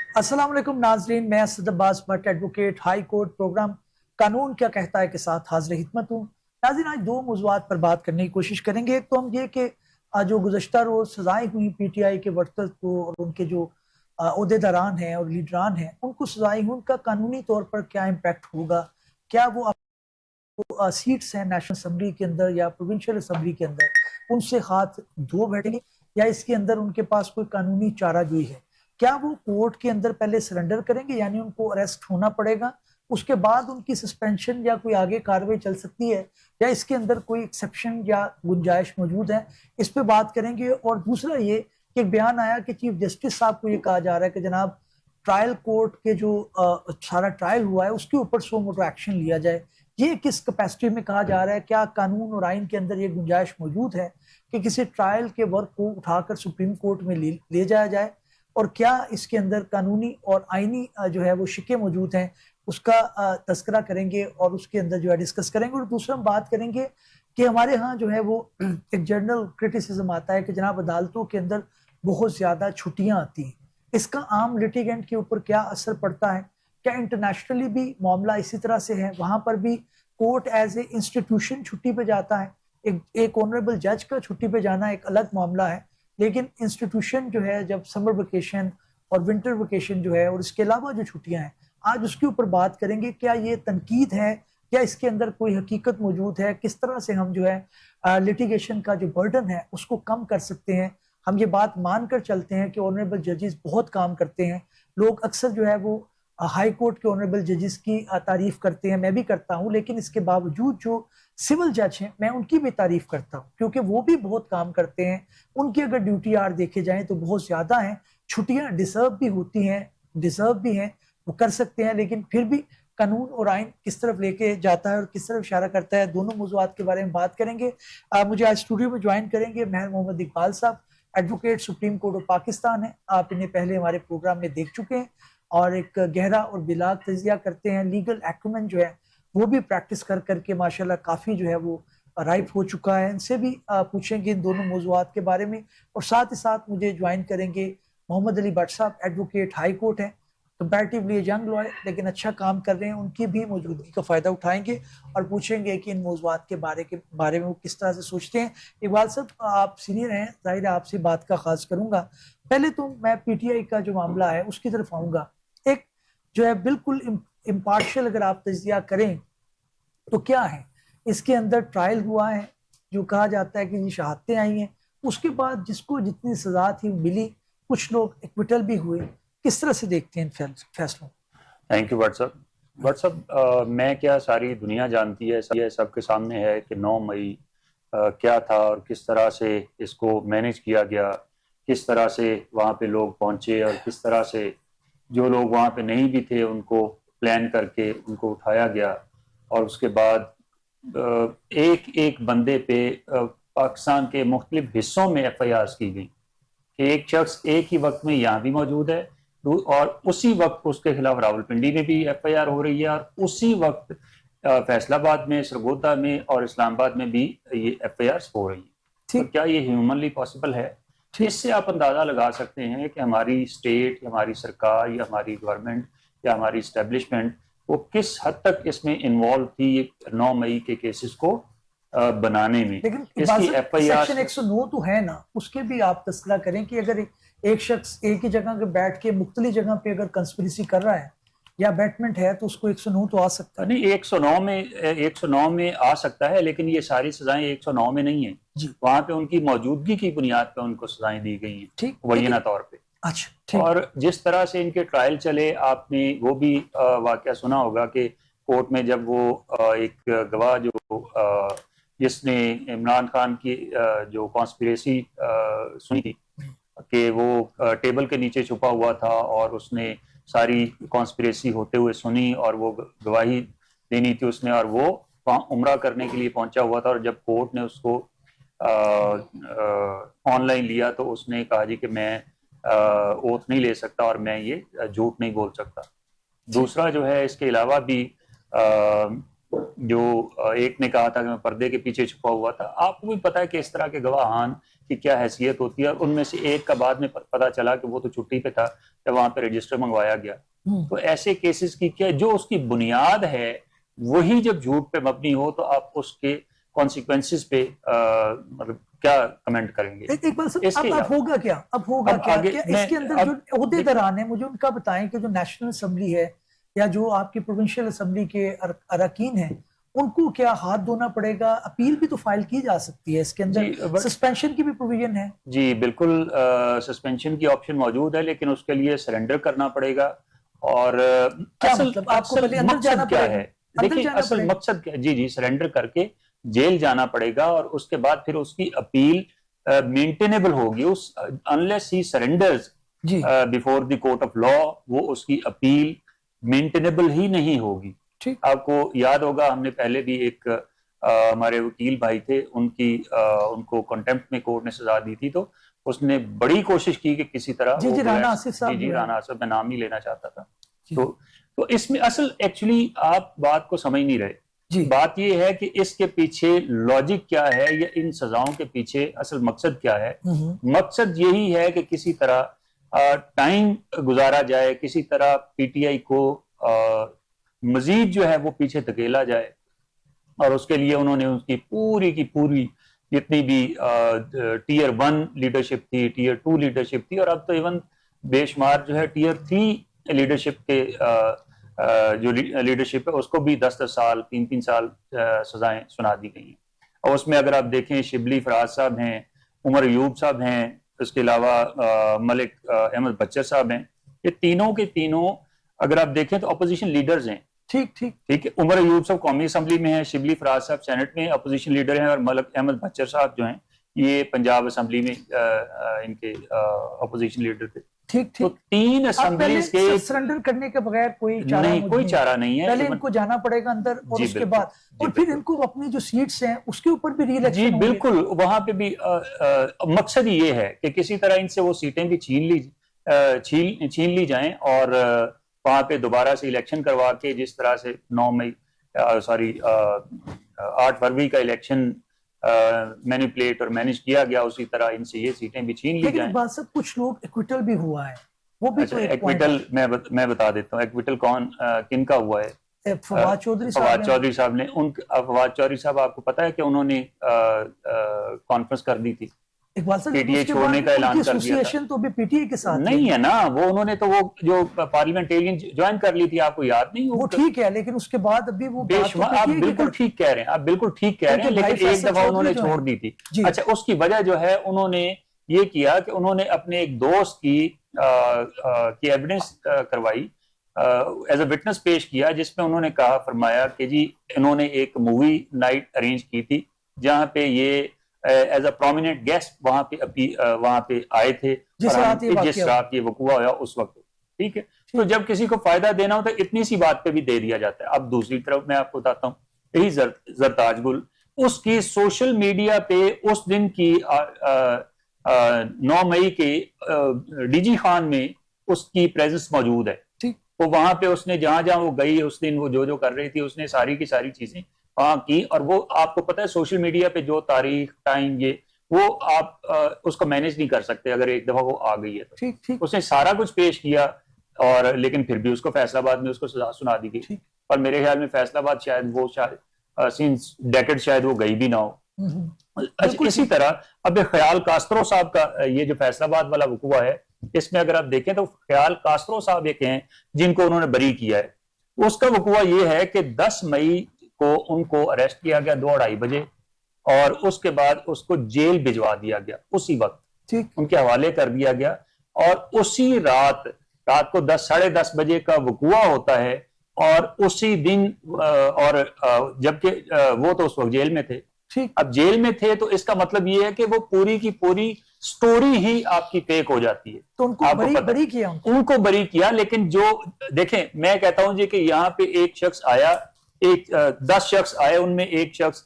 अस्सलाम वालेकुम नाजरीन, मैं Asad Abbas Bhatt advocate high court program कानून क्या कहता है के साथ हाजिर खिदमत हूँ। नाजरीन, आज दो मौज़ूआत पर बात करने की कोशिश करेंगे। एक तो हम ये कि जो गुज़श्ता रोज़ सजाएं हुई पीटीआई के वर्कर्स को और उनके जो अहदेदारान हैं और लीडरान हैं उनको सजाएं हुई, उनका कानूनी तौर पर क्या इम्पैक्ट होगा। क्या वो सीट्स हैं नेशनल असम्बली के अंदर या प्रोविंशियल असम्बली के अंदर उनसे हाथ धो बैठेंगे, या इसके अंदर उनके पास कोई कानूनी चाराजोई है। क्या वो कोर्ट के अंदर पहले सरेंडर करेंगे, यानी उनको अरेस्ट होना पड़ेगा, उसके बाद उनकी सस्पेंशन या कोई आगे कार्रवाई चल सकती है, या इसके अंदर कोई एक्सेप्शन या गुंजाइश मौजूद है। इस पे बात करेंगे। और दूसरा ये कि एक बयान आया कि चीफ जस्टिस साहब को ये कहा जा रहा है कि जनाब ट्रायल कोर्ट के जो सारा ट्रायल हुआ है उसके ऊपर सो मोटो एक्शन लिया जाए। ये किस कैपेसिटी में कहा जा रहा है? क्या कानून और आइन के अंदर ये गुंजाइश मौजूद है कि किसी ट्रायल के वर्क को उठाकर सुप्रीम कोर्ट में ले जाया जाए? और क्या इसके अंदर कानूनी और आइनी जो है वो शिकें मौजूद हैं, उसका तस्करा करेंगे और उसके अंदर जो है डिस्कस करेंगे। और दूसरा हम बात करेंगे कि हमारे यहाँ जो है वो एक जनरल क्रिटिसिज्म आता है कि जनाब अदालतों के अंदर बहुत ज्यादा छुट्टियां आती हैं। इसका आम लिटिगेंट के ऊपर क्या असर पड़ता है? क्या इंटरनेशनली भी मामला इसी तरह से है? वहां पर भी कोर्ट एज ए इंस्टीट्यूशन छुट्टी पे जाता है। एक ऑनरेबल जज का छुट्टी पे जाना एक अलग मामला है, लेकिन इंस्टीट्यूशन जो है जब समर वेकेशन और विंटर वेकेशन जो है और इसके अलावा जो छुट्टियां हैं, आज उसके ऊपर बात करेंगे। क्या ये तनकीद है या इसके अंदर कोई हकीकत मौजूद है? किस तरह से हम जो है लिटिगेशन का जो बर्डन है उसको कम कर सकते हैं? हम ये बात मानकर चलते हैं कि ऑनरेबल जजेस बहुत काम करते हैं। लोग अक्सर जो है वो हाई कोर्ट के ऑनरेबल जजेस की तारीफ करते हैं, मैं भी करता हूं, लेकिन इसके बावजूद जो सिविल जज हैं मैं उनकी भी तारीफ करता हूं क्योंकि वो भी बहुत काम करते हैं। उनकी अगर ड्यूटी आर देखे जाए तो बहुत ज्यादा है। छुट्टियां डिजर्व भी होती हैं, डिजर्व भी हैं, वो कर सकते हैं, लेकिन फिर भी कानून और आइन किस तरफ लेके जाता है और किस तरफ इशारा करता है, दोनों मौजूद के बारे में बात करेंगे। मुझे आज स्टूडियो में ज्वाइन करेंगे महर मोहम्मद इकबाल साहब, advocate supreme court of Pakistan है। आप इन्हें पहले हमारे प्रोग्राम में देख चुके हैं और एक गहरा और बिलाग तजिया करते हैं। लीगल एक्यूमेन जो है वो भी प्रैक्टिस कर करके माशाल्लाह काफ़ी जो है वो राइप हो चुका है। इनसे भी पूछेंगे इन दोनों मौजूद के बारे में। और साथ ही साथ मुझे ज्वाइन करेंगे मोहम्मद अली भट्ट साहब, एडवोकेट हाई कोर्ट है, कंपैरेटिवली यंग लॉयर लेकिन अच्छा काम कर रहे हैं। उनकी भी मौजूदगी का फ़ायदा उठाएंगे और पूछेंगे कि इन मौजूद के बारे में वो किस तरह से सोचते हैं। इकबाल साहब, आप सीनियर हैं, जाहिर है आपसे बात का खास करूंगा। पहले तो मैं पीटीआई का जो मामला है उसकी तरफ आऊंगा। एक जो है बिल्कुल इम्पार्शियल अगर आप तजिया करें तो क्या है इसके अंदर? ट्रायल हुआ है, जो कहा जाता है कि ये शहादतें आई हैं, उसके बाद जिसको जितनी सजा थी मिली, कुछ लोग एक्विटल भी हुए। किस तरह से देखते हैं इन फैसलों? थैंक यू व्हाट्सअप व्हाट्सअप मैं क्या, सारी दुनिया जानती है, सबके सामने है कि 9 मई क्या था और किस तरह से इसको मैनेज किया गया, किस तरह से वहाँ पे लोग पहुँचे और किस तरह से जो लोग वहाँ पे नहीं भी थे उनको प्लान करके उनको उठाया गया। और उसके बाद एक एक बंदे पे पाकिस्तान के मुख्तलिफ हिस्सों में FIR की गई कि एक शख्स एक ही वक्त में यहाँ भी मौजूद है और उसी वक्त उसके खिलाफ रावलपिंडी में भी FIR हो रही है और उसी वक्त फैसलाबाद में, सरगोदा में और इस्लामाबाद में भी ये FIR हो रही है। तो क्या ये ह्यूमनली पॉसिबल है? इससे आप अंदाजा लगा सकते हैं कि हमारी स्टेट, हमारी सरकार या हमारी गवर्नमेंट या हमारी इस्टेब्लिशमेंट वो किस हद तक इसमें इन्वॉल्व थी 9 मई के केसेस को बनाने में। लेकिन इसकी FIR सेक्शन 109 तो है ना, उसके भी आप तस्करा करें कि अगर एक शख्स एक ही जगह पे बैठ के मुख्तलिफ जगह पे अगर कंस्पिरेसी कर रहा है या बैटमेंट है तो उसको 109 तो आ सकता है। नहीं, 109 में आ सकता है, लेकिन ये सारी सजाएं 109 में नहीं है। वहां पे उनकी मौजूदगी की बुनियाद पे उनको सजाएं दी गई हैं, ठीक, मुबैना तौर पे। अच्छा, और जिस तरह से इनके ट्रायल चले, आपने वो भी वाकया सुना होगा कि कोर्ट में जब वो एक गवाह जो जिसने इमरान खान की जो कॉन्स्पिरेसी सुनी थी कि वो टेबल के नीचे छुपा हुआ था और उसने सारी कॉन्स्पिरेसी होते हुए सुनी और वो गवाही देनी थी उसने, और वो उम्रा करने के लिए पहुंचा हुआ था। और जब कोर्ट ने उसको ऑनलाइन लिया तो उसने कहा जी कि मैं ओथ नहीं ले सकता और मैं ये झूठ नहीं बोल सकता। दूसरा जो है, इसके अलावा भी जो एक ने कहा था कि मैं पर्दे के पीछे छुपा हुआ था। आपको भी पता है कि इस तरह के गवाहान की क्या हैसियत होती है, और उनमें से एक का बाद में पता चला कि वो तो छुट्टी पे था जब वहां पे रजिस्टर मंगवाया गया। तो ऐसे केसेस की क्या, जो उसकी बुनियाद है वही जब झूठ पे मबनी हो तो आप उसके कॉन्सिक्वेंसेस पे मतलब क्या कमेंट करेंगे? एक बार सर, अब होगा क्या, क्या इसके अंदर जो ओहदेदारान है, मुझे उनका बताएं कि जो नेशनल असेंबली है या जो आपकी प्रोविंशियल असेंबली के अरकान हैं, उनको क्या हाथ धोना पड़ेगा? अपील भी तो फाइल की जा सकती है, इसके अंदर सस्पेंशन की भी प्रोविजन है। जी बिल्कुल, सस्पेंशन की ऑप्शन मौजूद है, लेकिन उसके लिए सरेंडर करना पड़ेगा। और क्या मतलब आपको पहले अंदर जाना क्या पड़ेगा? है, देखिए असल मकसद क्या, जी सरेंडर करके जेल जाना पड़ेगा, और उसके बाद फिर उसकी अपील मेंटेनेबल होगी। उस unless he surrenders before the court of law, वो उसकी अपील मेंटेनेबल ही नहीं होगी। आपको याद होगा, हमने पहले भी एक हमारे वकील भाई थे, उनको कंटेम्प्ट में कोर्ट ने सजा दी थी, तो उसने बड़ी कोशिश की कि किसी तरह जी राना आसिफ साहब, राना आसिफ, मैं नाम नहीं लेना चाहता था। तो इसमें असल एक्चुअली आप बात को समझ नहीं रहे। बात यह है कि इसके पीछे लॉजिक क्या है, या इन सजाओं के पीछे असल मकसद क्या है। मकसद यही है कि किसी तरह टाइम गुजारा जाए, किसी तरह पीटीआई को मजीद जो है वो पीछे धकेला जाए, और उसके लिए उन्होंने उसकी पूरी की पूरी जितनी भी टीयर 1 लीडरशिप थी, टीयर 2 लीडरशिप थी, और अब तो इवन बेशुमार जो है टीयर 3 लीडरशिप के जो लीडरशिप है उसको भी 10-10 साल 3-3 साल सजाएं सुना दी गई हैं। और उसमें अगर आप देखें, शिबली फराज साहब हैं, उमर अयूब साहब हैं, उसके अलावा मलिक अहमद बच्चर साहब हैं, ये तीनों के तीनों अगर आप देखें तो अपोजिशन लीडर्स हैं। ठीक है। उमर अयूब साहब कौमी असम्बली में है, शिबली फराज साहब सेनेट में अपोजिशन लीडर हैं, और मलिक अहमद बच्चर साहब जो हैं ये पंजाब असम्बली में इनके अपोजिशन लीडर थे। तो 3 असेंबलीज के सरेंडर करने के बगैर कोई चारा नहीं है। पहले इनको जाना पड़ेगा अंदर, और उसके बाद और फिर इनको अपनी जो सीट्स हैं उसके ऊपर भी री-इलेक्शन। जी बिल्कुल, वहां पे भी मकसद ये है कि किसी तरह इनसे वो सीटें भी छीन ली जाएं, और वहां पे दोबारा से इलेक्शन करवा के, जिस तरह से 8 फरवरी का इलेक्शन मैनिपुलेट और मैनेज किया गया, उसी तरह इनसे ये सीटें भी छीन ली जाएं। बात सब कुछ लोग एक्विटल भी हुआ है, वो भी तो एक्विटल मैं बता देता हूँ, एक्विटल किनका हुआ है? फवाद चौधरी साहब ने। फवाद चौधरी साहब, आपको पता है कि उन्होंने कॉन्फ्रेंस कर दी थी, पीटीआई छोड़ने का ऐलान कर दिया था। तो भी पीटीआई के साथ नहीं है ना, उन्होंने तो वो जो पार्लियामेंटेरियन ज्वाइन कर ली थी, आपको याद नहीं? वो ठीक है, लेकिन उसके बाद अभी वो आप बिल्कुल ठीक कह रहे हैं, लेकिन एक दफा उन्होंने छोड़ दी थी। अच्छा, उसकी वजह जो है, उन्होंने ये किया कि उन्होंने अपने एक दोस्त की एविडेंस करवाई, एज अ विटनेस पेश किया, जिसमें उन्होंने फरमाया कि जी इन्होंने एक मूवी नाइट अरेंज की थी, जहां पे ये एज अ प्रोमिनेंट गेस्ट वहां पे आए थे, जिस रात ये वकूआ हुआ उस वक्त। ठीक है, तो जब किसी को फायदा देना हो तो इतनी सी बात पे भी दे दिया जाता है। अब दूसरी तरफ मैं आपको बताता हूँ, यही जरताज गुल, उसकी सोशल मीडिया पे उस दिन की 9 मई के डीजी खान में उसकी प्रेजेंस मौजूद है। तो वहां पे उसने जहां वो गई उस दिन, वो जो कर रही थी, उसने सारी की सारी चीजें वहां की। और वो आपको पता है, सोशल मीडिया पे जो तारीख, टाइम, ये वो आप उसको मैनेज नहीं कर सकते अगर एक दफा वो आ गई है तो। ठीक। उसने सारा कुछ पेश किया, और लेकिन फिर भी उसको फैसलाबाद में उसको सजा सुना दी गई। और मेरे ख्याल में फैसलाबाद शायद सिंस डेकेड शायद वो गई भी ना हो। अच्छा, इसी तरह अब ख्याल कास्त्रो साहब का ये जो फैसलाबाद वाला वकूआ है, इसमें अगर आप देखें तो ख्याल कास्त्रो साहब एक हैं जिनको उन्होंने बरी किया है। उसका वकूआ ये है कि 10 मई को उनको अरेस्ट किया गया 2-2:30 बजे, और उसके बाद उसको जेल भिजवा दिया गया उसी वक्त, उनके हवाले कर दिया गया। और उसी रात को 10-10:30 बजे का वकूआ होता है, और उसी दिन और जबकि वो तो उस वक्त जेल में थे। अब जेल में थे तो इसका मतलब ये है कि वो पूरी की पूरी स्टोरी ही आपकी फेक हो जाती है। तो उनको उनको बरी किया। लेकिन जो देखें, मैं कहता हूं जी कि यहाँ पे एक शख्स आया, 10 शख्स आए, उनमें एक शख्स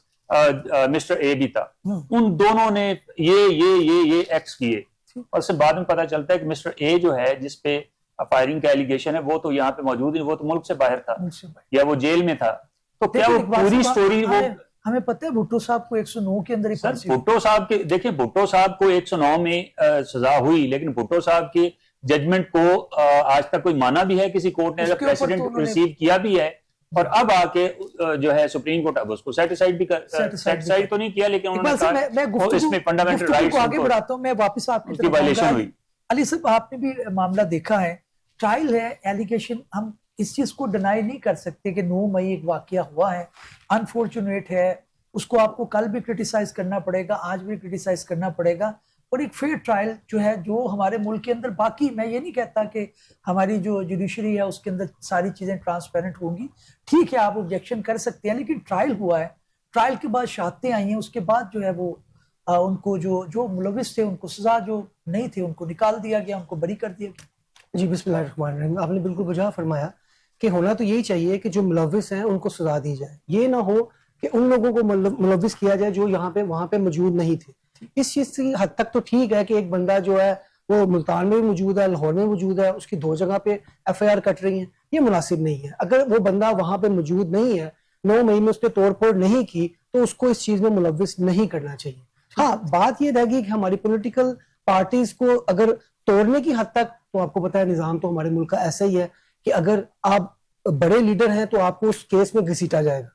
मिस्टर ए भी था। उन दोनों ने ये एक्ट्स किए, और उससे बाद में पता चलता है कि मिस्टर ए जो है, जिसपे फायरिंग का एलिगेशन है, वो तो यहाँ पे मौजूद नहीं, वो तो मुल्क से बाहर था या वो जेल में था। तो क्या वो पूरी स्टोरी वो हमें पता है भुट्टो साहब को 109 के अंदर ही सर फांसी हुई। भुट्टो साहब के देखिए, भुट्टो साहब को 109 में सजा हुई, लेकिन भुट्टो साहब के जजमेंट को आज तक कोई माना भी है किसी कोर्ट ने, उसके ऊपर तो प्रेसिडेंट उन्होंने रिसीव किया भी है, और अब आके जो है सुप्रीम कोर्ट अब उसको सेटिसाइड भी कर, सेटिसाइड तो नहीं किया, लेकिन उन्होंने कहा मैं इसमें फंडामेंटल गुफ्तगू राइट्स को आगे बढ़ाता हूं, मैं वापस आपकी तरफ वायलेशन आऊंगा। हुई। अली साहब, आपने भी मामला देखा है, ट्रायल है, एलिगेशन, हम इस चीज को डिनाई नहीं कर सकते कि 9 मई एक वाकया हुआ है, अनफॉर्चुनेट है, उसको आपको कल भी क्रिटिसाइज करना पड़ेगा, आज भी क्रिटिसाइज करना पड़ेगा, और एक फेयर ट्रायल जो है, जो हमारे मुल्क के अंदर, बाकी मैं ये नहीं कहता कि हमारी जो जुडिशरी है उसके अंदर सारी चीजें ट्रांसपेरेंट होंगी, ठीक है आप ऑब्जेक्शन कर सकते हैं, लेकिन ट्रायल हुआ है, ट्रायल के बाद शहादतें आई हैं, उसके बाद जो है वो उनको जो मुलविस थे उनको सजा, जो नहीं थे उनको निकाल दिया गया, उनको बरी कर दिया गया। जी बिस्मिल्लाहिर्रहमानिर्रहीम, आपने बिल्कुल वजह फरमाया कि होना तो यही चाहिए कि जो मुलविस हैं उनको सजा दी जाए, ये ना हो कि उन लोगों को मुलविस किया जाए जो यहाँ पे वहां पे मौजूद नहीं थे। इस चीज की हद तक तो ठीक है कि एक बंदा जो है वो मुल्तान में भी मौजूद है, लाहौर में मौजूद है, उसकी 2 जगह पे FIR कट रही है, ये मुनासिब नहीं है। अगर वो बंदा वहां पे मौजूद नहीं है, 9 मई में उसने तोड़फोड़ नहीं की, तो उसको इस चीज में मुलविस नहीं करना चाहिए। हाँ, बात ये रहेगी कि हमारी पॉलिटिकल पार्टीज को अगर तोड़ने की हद तक, तो आपको पता है निजाम तो हमारे मुल्क का ऐसा ही है कि अगर आप बड़े लीडर हैं तो आपको उस केस में घसीटा जाएगा,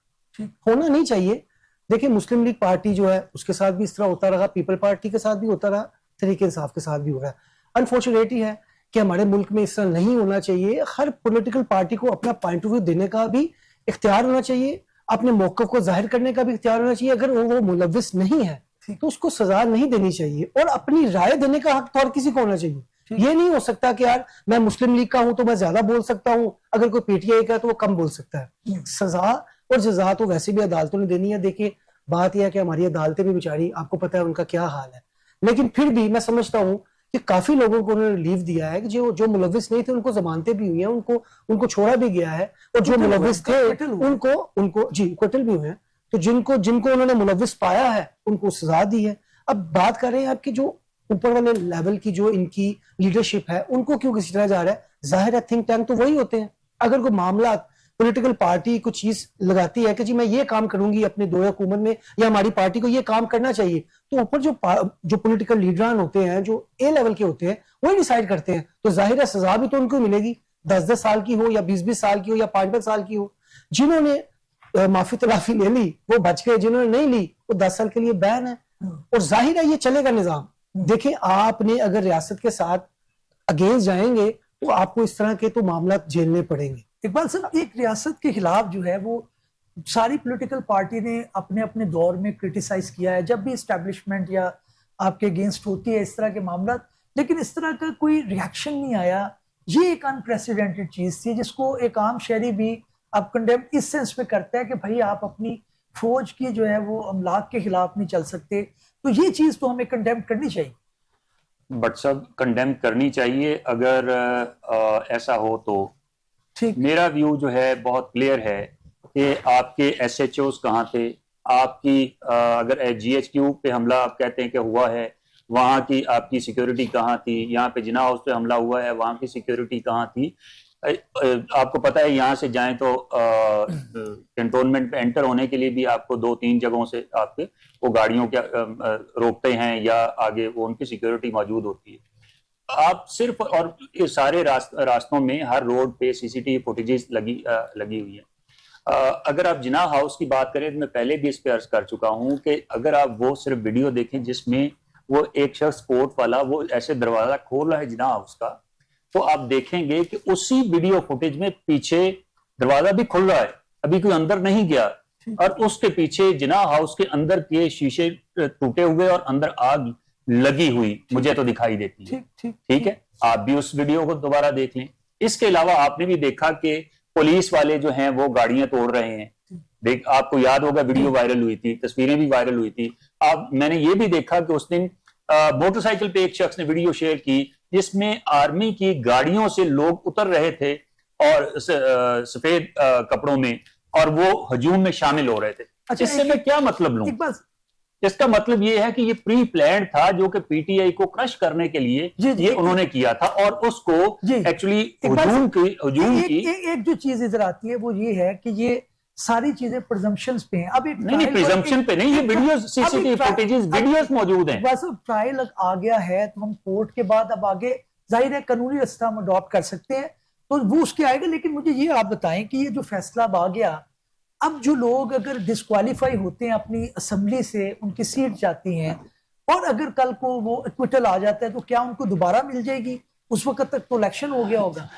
होना नहीं चाहिए। देखिए, मुस्लिम लीग पार्टी जो है उसके साथ भी इस तरह होता रहा, पीपल पार्टी के साथ भी होता रहा, तहरीक इंसाफ के साथ भी हो रहा है। अनफॉर्चुनेटली है कि हमारे मुल्क में इस तरह नहीं होना चाहिए। हर पॉलिटिकल पार्टी को अपना पॉइंट ऑफ व्यू देने का भी इख्तियार होना चाहिए, अपने मौक़िफ़ को जाहिर करने का भी इख्तियार होना चाहिए। अगर वो मुलविस नहीं है तो उसको सजा नहीं देनी चाहिए, और अपनी राय देने का हक तो हर किसी को होना चाहिए। ये नहीं हो सकता कि यार मैं मुस्लिम लीग का हूं तो मैं ज्यादा बोल सकता हूं, अगर कोई PTI का है तो वो कम बोल सकता है। सजा और जजा तो वैसे भी अदालतों ने देनी है। देखिए, बात यह है कि हमारी अदालतें भी बेचारी, आपको पता है उनका क्या हाल है, लेकिन फिर भी मैं समझता हूं कि काफी लोगों को उन्होंने रिलीफ दिया है कि जो मुलविस नहीं थे उनको जमानतें भी हुई हैं, उनको छोड़ा भी गया है, और जो मुलविस थे उनको जी क्विटल भी हुए हैं। तो जिनको उन्होंने मुलविस पाया है उनको सजा दी है। अब बात कर रहे हैं आपकी जो ऊपर वाले लेवल की जो इनकी लीडरशिप है, उनको क्यों घसीटा जा रहा है? जाहिर है थिंक टैंक तो वही होते हैं। अगर कोई मामला पॉलिटिकल पार्टी कुछ चीज लगाती है कि जी मैं ये काम करूंगी अपने दौरे हुकूमत में, या हमारी पार्टी को ये काम करना चाहिए, तो ऊपर जो पॉलिटिकल लीडरान होते हैं, जो A लेवल के होते हैं, वही डिसाइड करते हैं। तो जाहिर है सजा भी तो उनको मिलेगी, 10-10 साल की हो या 20-20 साल की हो या 5-5 साल की हो। जिन्होंने माफी तलाफी ले ली वो बच गए, जिन्होंने नहीं ली वो 10 साल के लिए बैन है, और जाहिर है ये चलेगा निजाम। देखिए, आपने अगर रियासत के साथ अगेंस्ट जाएंगे तो आपको इस तरह के तो मामला झेलने पड़ेंगे। इकबाल साहब, एक रियासत के खिलाफ जो है वो सारी पॉलिटिकल पार्टी ने अपने अपने दौर में क्रिटिसाइज किया है, जब भी इस्टेब्लिशमेंट या आपके अगेंस्ट होती है इस तरह के मामला, लेकिन इस तरह का कोई रिएक्शन नहीं आया। ये एक अनप्रेसिडेंटेड चीज थी जिसको एक आम शहरी भी अब कंडेम इस सेंस में करता है कि भाई आप अपनी फौज की जो है वो अमलाक के खिलाफ नहीं चल सकते, तो ये चीज तो हमें कंडेम करनी चाहिए। बट सब कंडेम करनी चाहिए अगर ऐसा हो तो। मेरा व्यू जो है बहुत क्लियर है कि आपके SHOs कहाँ थे, आपकी अगर GHQ पे हमला आप कहते हैं कि हुआ है, वहाँ की आपकी सिक्योरिटी कहाँ थी? यहाँ पे जिना हाउस पे हमला हुआ है, वहाँ की सिक्योरिटी कहाँ थी? आपको पता है यहाँ से जाएं तो कैंटोनमेंट पे एंटर होने के लिए भी आपको 2-3 जगहों से आपके वो गाड़ियों के रोकते हैं, या आगे वो उनकी सिक्योरिटी मौजूद होती है। आप सिर्फ, और ये सारे रास्तों में हर रोड पे CCTV फुटेजेस लगी हुई है। अगर आप जिना हाउस की बात करें तो मैं पहले भी इस पे अर्ज कर चुका हूं कि अगर आप वो सिर्फ वीडियो देखें जिसमें वो एक शख्स कोर्ट वाला वो ऐसे दरवाजा खोल रहा है जिना हाउस का, तो आप देखेंगे कि उसी वीडियो फुटेज में पीछे दरवाजा भी खुल रहा है, अभी कोई अंदर नहीं गया, और उसके पीछे जिना हाउस के अंदर के शीशे टूटे हुए और अंदर आग लगी हुई मुझे तो दिखाई देती है। ठीक है, आप भी उस वीडियो को दोबारा देख लें। इसके अलावा आपने भी देखा कि पुलिस वाले जो हैं वो गाड़ियां तोड़ रहे हैं। आपको याद होगा वीडियो वायरल हुई थी, तस्वीरें भी वायरल हुई थी। मैंने ये भी देखा कि उस दिन मोटरसाइकिल पे एक शख्स ने वीडियो शेयर की जिसमें आर्मी की गाड़ियों से लोग उतर रहे थे और सफेद कपड़ों में, और वो हजूम में शामिल हो रहे थे। अच्छा, इससे मैं क्या मतलब लूं? इसका मतलब ये है कि ये प्री प्लान था जो कि PTI को क्रश करने के लिए ये उन्होंने किया था, और उसको एक्चुअली हजूम की एक जो चीज इधर आती है वो ये है कि ये सारी चीजें प्रिजम्पशंस पे हैं। अब एक नहीं नहीं, प्रिजम्पशन पे नहीं, ये वीडियोस, सीसीटीवी फुटेजेस, वीडियोस मौजूद हैं। बस अब ट्रायल आ गया है तो हम कोर्ट के बाद अब आगे जाहिर है कानूनी रास्ता हम अडॉप्ट कर सकते हैं, तो वो उसके आएगा। लेकिन मुझे ये आप बताएं कि ये जो फैसला अब आ गया, अब जो लोग अगर डिस्क्वालीफाई होते हैं अपनी असेंबली से, उनकी सीट जाती हैं, और अगर कल को वो एक्विटल आ जाता है तो क्या उनको दोबारा मिल जाएगी? उस वक्त तक तो इलेक्शन हो गया होगा।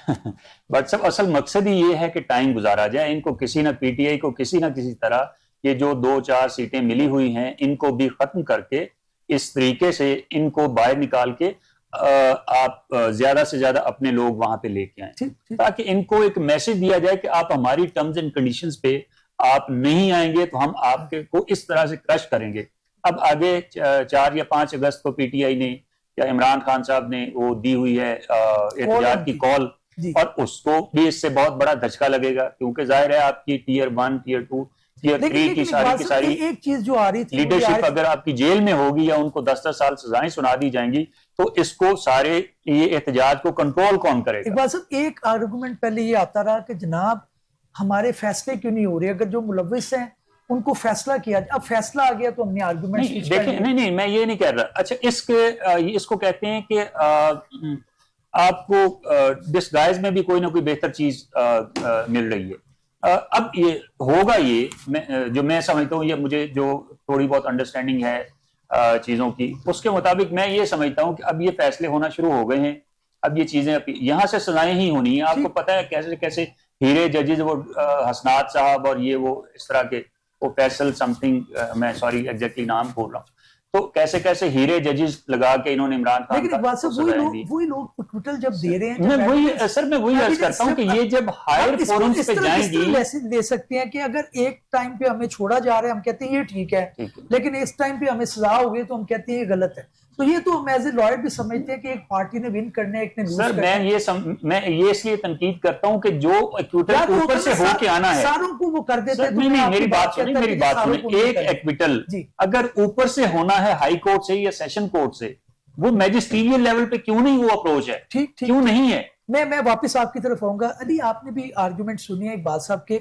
बट सब असल मकसद ही ये है कि टाइम गुजारा जाए, इनको किसी ना, पीटीआई को किसी ना किसी तरह ये जो 2-4 सीटें मिली हुई हैं इनको भी खत्म करके, इस तरीके से इनको बाहर निकाल के आप ज्यादा से ज्यादा अपने लोग वहां पे लेके आए, ताकि इनको एक मैसेज दिया जाए कि आप हमारी टर्म्स एंड कंडीशंस पे आप नहीं आएंगे तो हम आपके को इस तरह से क्रश करेंगे। अब आगे 4 या 5 अगस्त को पीटीआई ने या इमरान खान साहब ने वो दी हुई है एहतजाज की कॉल, और उसको भी इससे बहुत बड़ा धचका लगेगा, क्योंकि जाहिर है आपकी टीयर 1, टीयर 2, टीयर 3 की सारी एक चीज जो आ रही थी, लीडरशिप अगर आपकी जेल में होगी या उनको 10-10 साल सजाएं सुना दी जाएंगी, तो इसको सारे ये एहतजाज को कंट्रोल कौन करेगा? इकबाल साहब, एक आर्गुमेंट पहले ये आता रहा कि जनाब हमारे फैसले क्यों नहीं हो रहे, अगर जो मुलव्विस हैं उनको फैसला किया। अब फैसला आ गया तो हमने आर्गुमेंट देखिए, नहीं मैं ये नहीं कह रहा। अच्छा, इसको कहते हैं कि आपको डिस्गाइज में भी कोई ना कोई बेहतर चीज मिल रही है। अब ये होगा, ये जो मैं समझता हूँ, ये मुझे जो थोड़ी बहुत अंडरस्टैंडिंग है चीजों की, उसके मुताबिक मैं ये समझता हूँ कि अब ये फैसले होना शुरू हो गए हैं। अब ये चीजें यहाँ से सजाएं ही होनी है। आपको पता है कैसे कैसे हीरे जजेज, वो हसनात साहब और ये वो इस तरह के, वो फैसल समथिंग, मैं सॉरी एग्जैक्टली नाम बोल रहा हूँ, तो कैसे कैसे हीरे जजेस लगा के इन्होंने इमरान खान लेकिन बात सब वही लोग ट्विटल जब दे रहे हैं, मैं वही अर्ज करता हूँ कि ये जब हायर फोरम्स पे जाएंगी, मैसेज दे सकते हैं कि अगर एक टाइम पे हमें छोड़ा जा रहा है हम कहते हैं ये ठीक है, लेकिन इस टाइम पे हमें सजा हो गई तो हम कहते हैं ये गलत है। तो ये तो एज ए लॉयर भी समझते हैं कि एक पार्टी ने विन करना है, एक ने लूज करना है। सर मैं ये इसलिए तनकीद करता हूँ कि जो एक्विटल ऊपर से होके आना है, सारों को वो कर देते हैं। नहीं, मेरी बात सुनिए, एक एक्विटल अगर ऊपर से होना है हाई कोर्ट से या सेशन कोर्ट से, वो मैजिस्ट्रियल लेवल पे क्यों नहीं वो अप्रोच है? ठीक क्यों नहीं है? मैं वापस आपकी तरफ आऊंगा। अली, आपने भी आर्गुमेंट सुनी है इकबाल साहब के।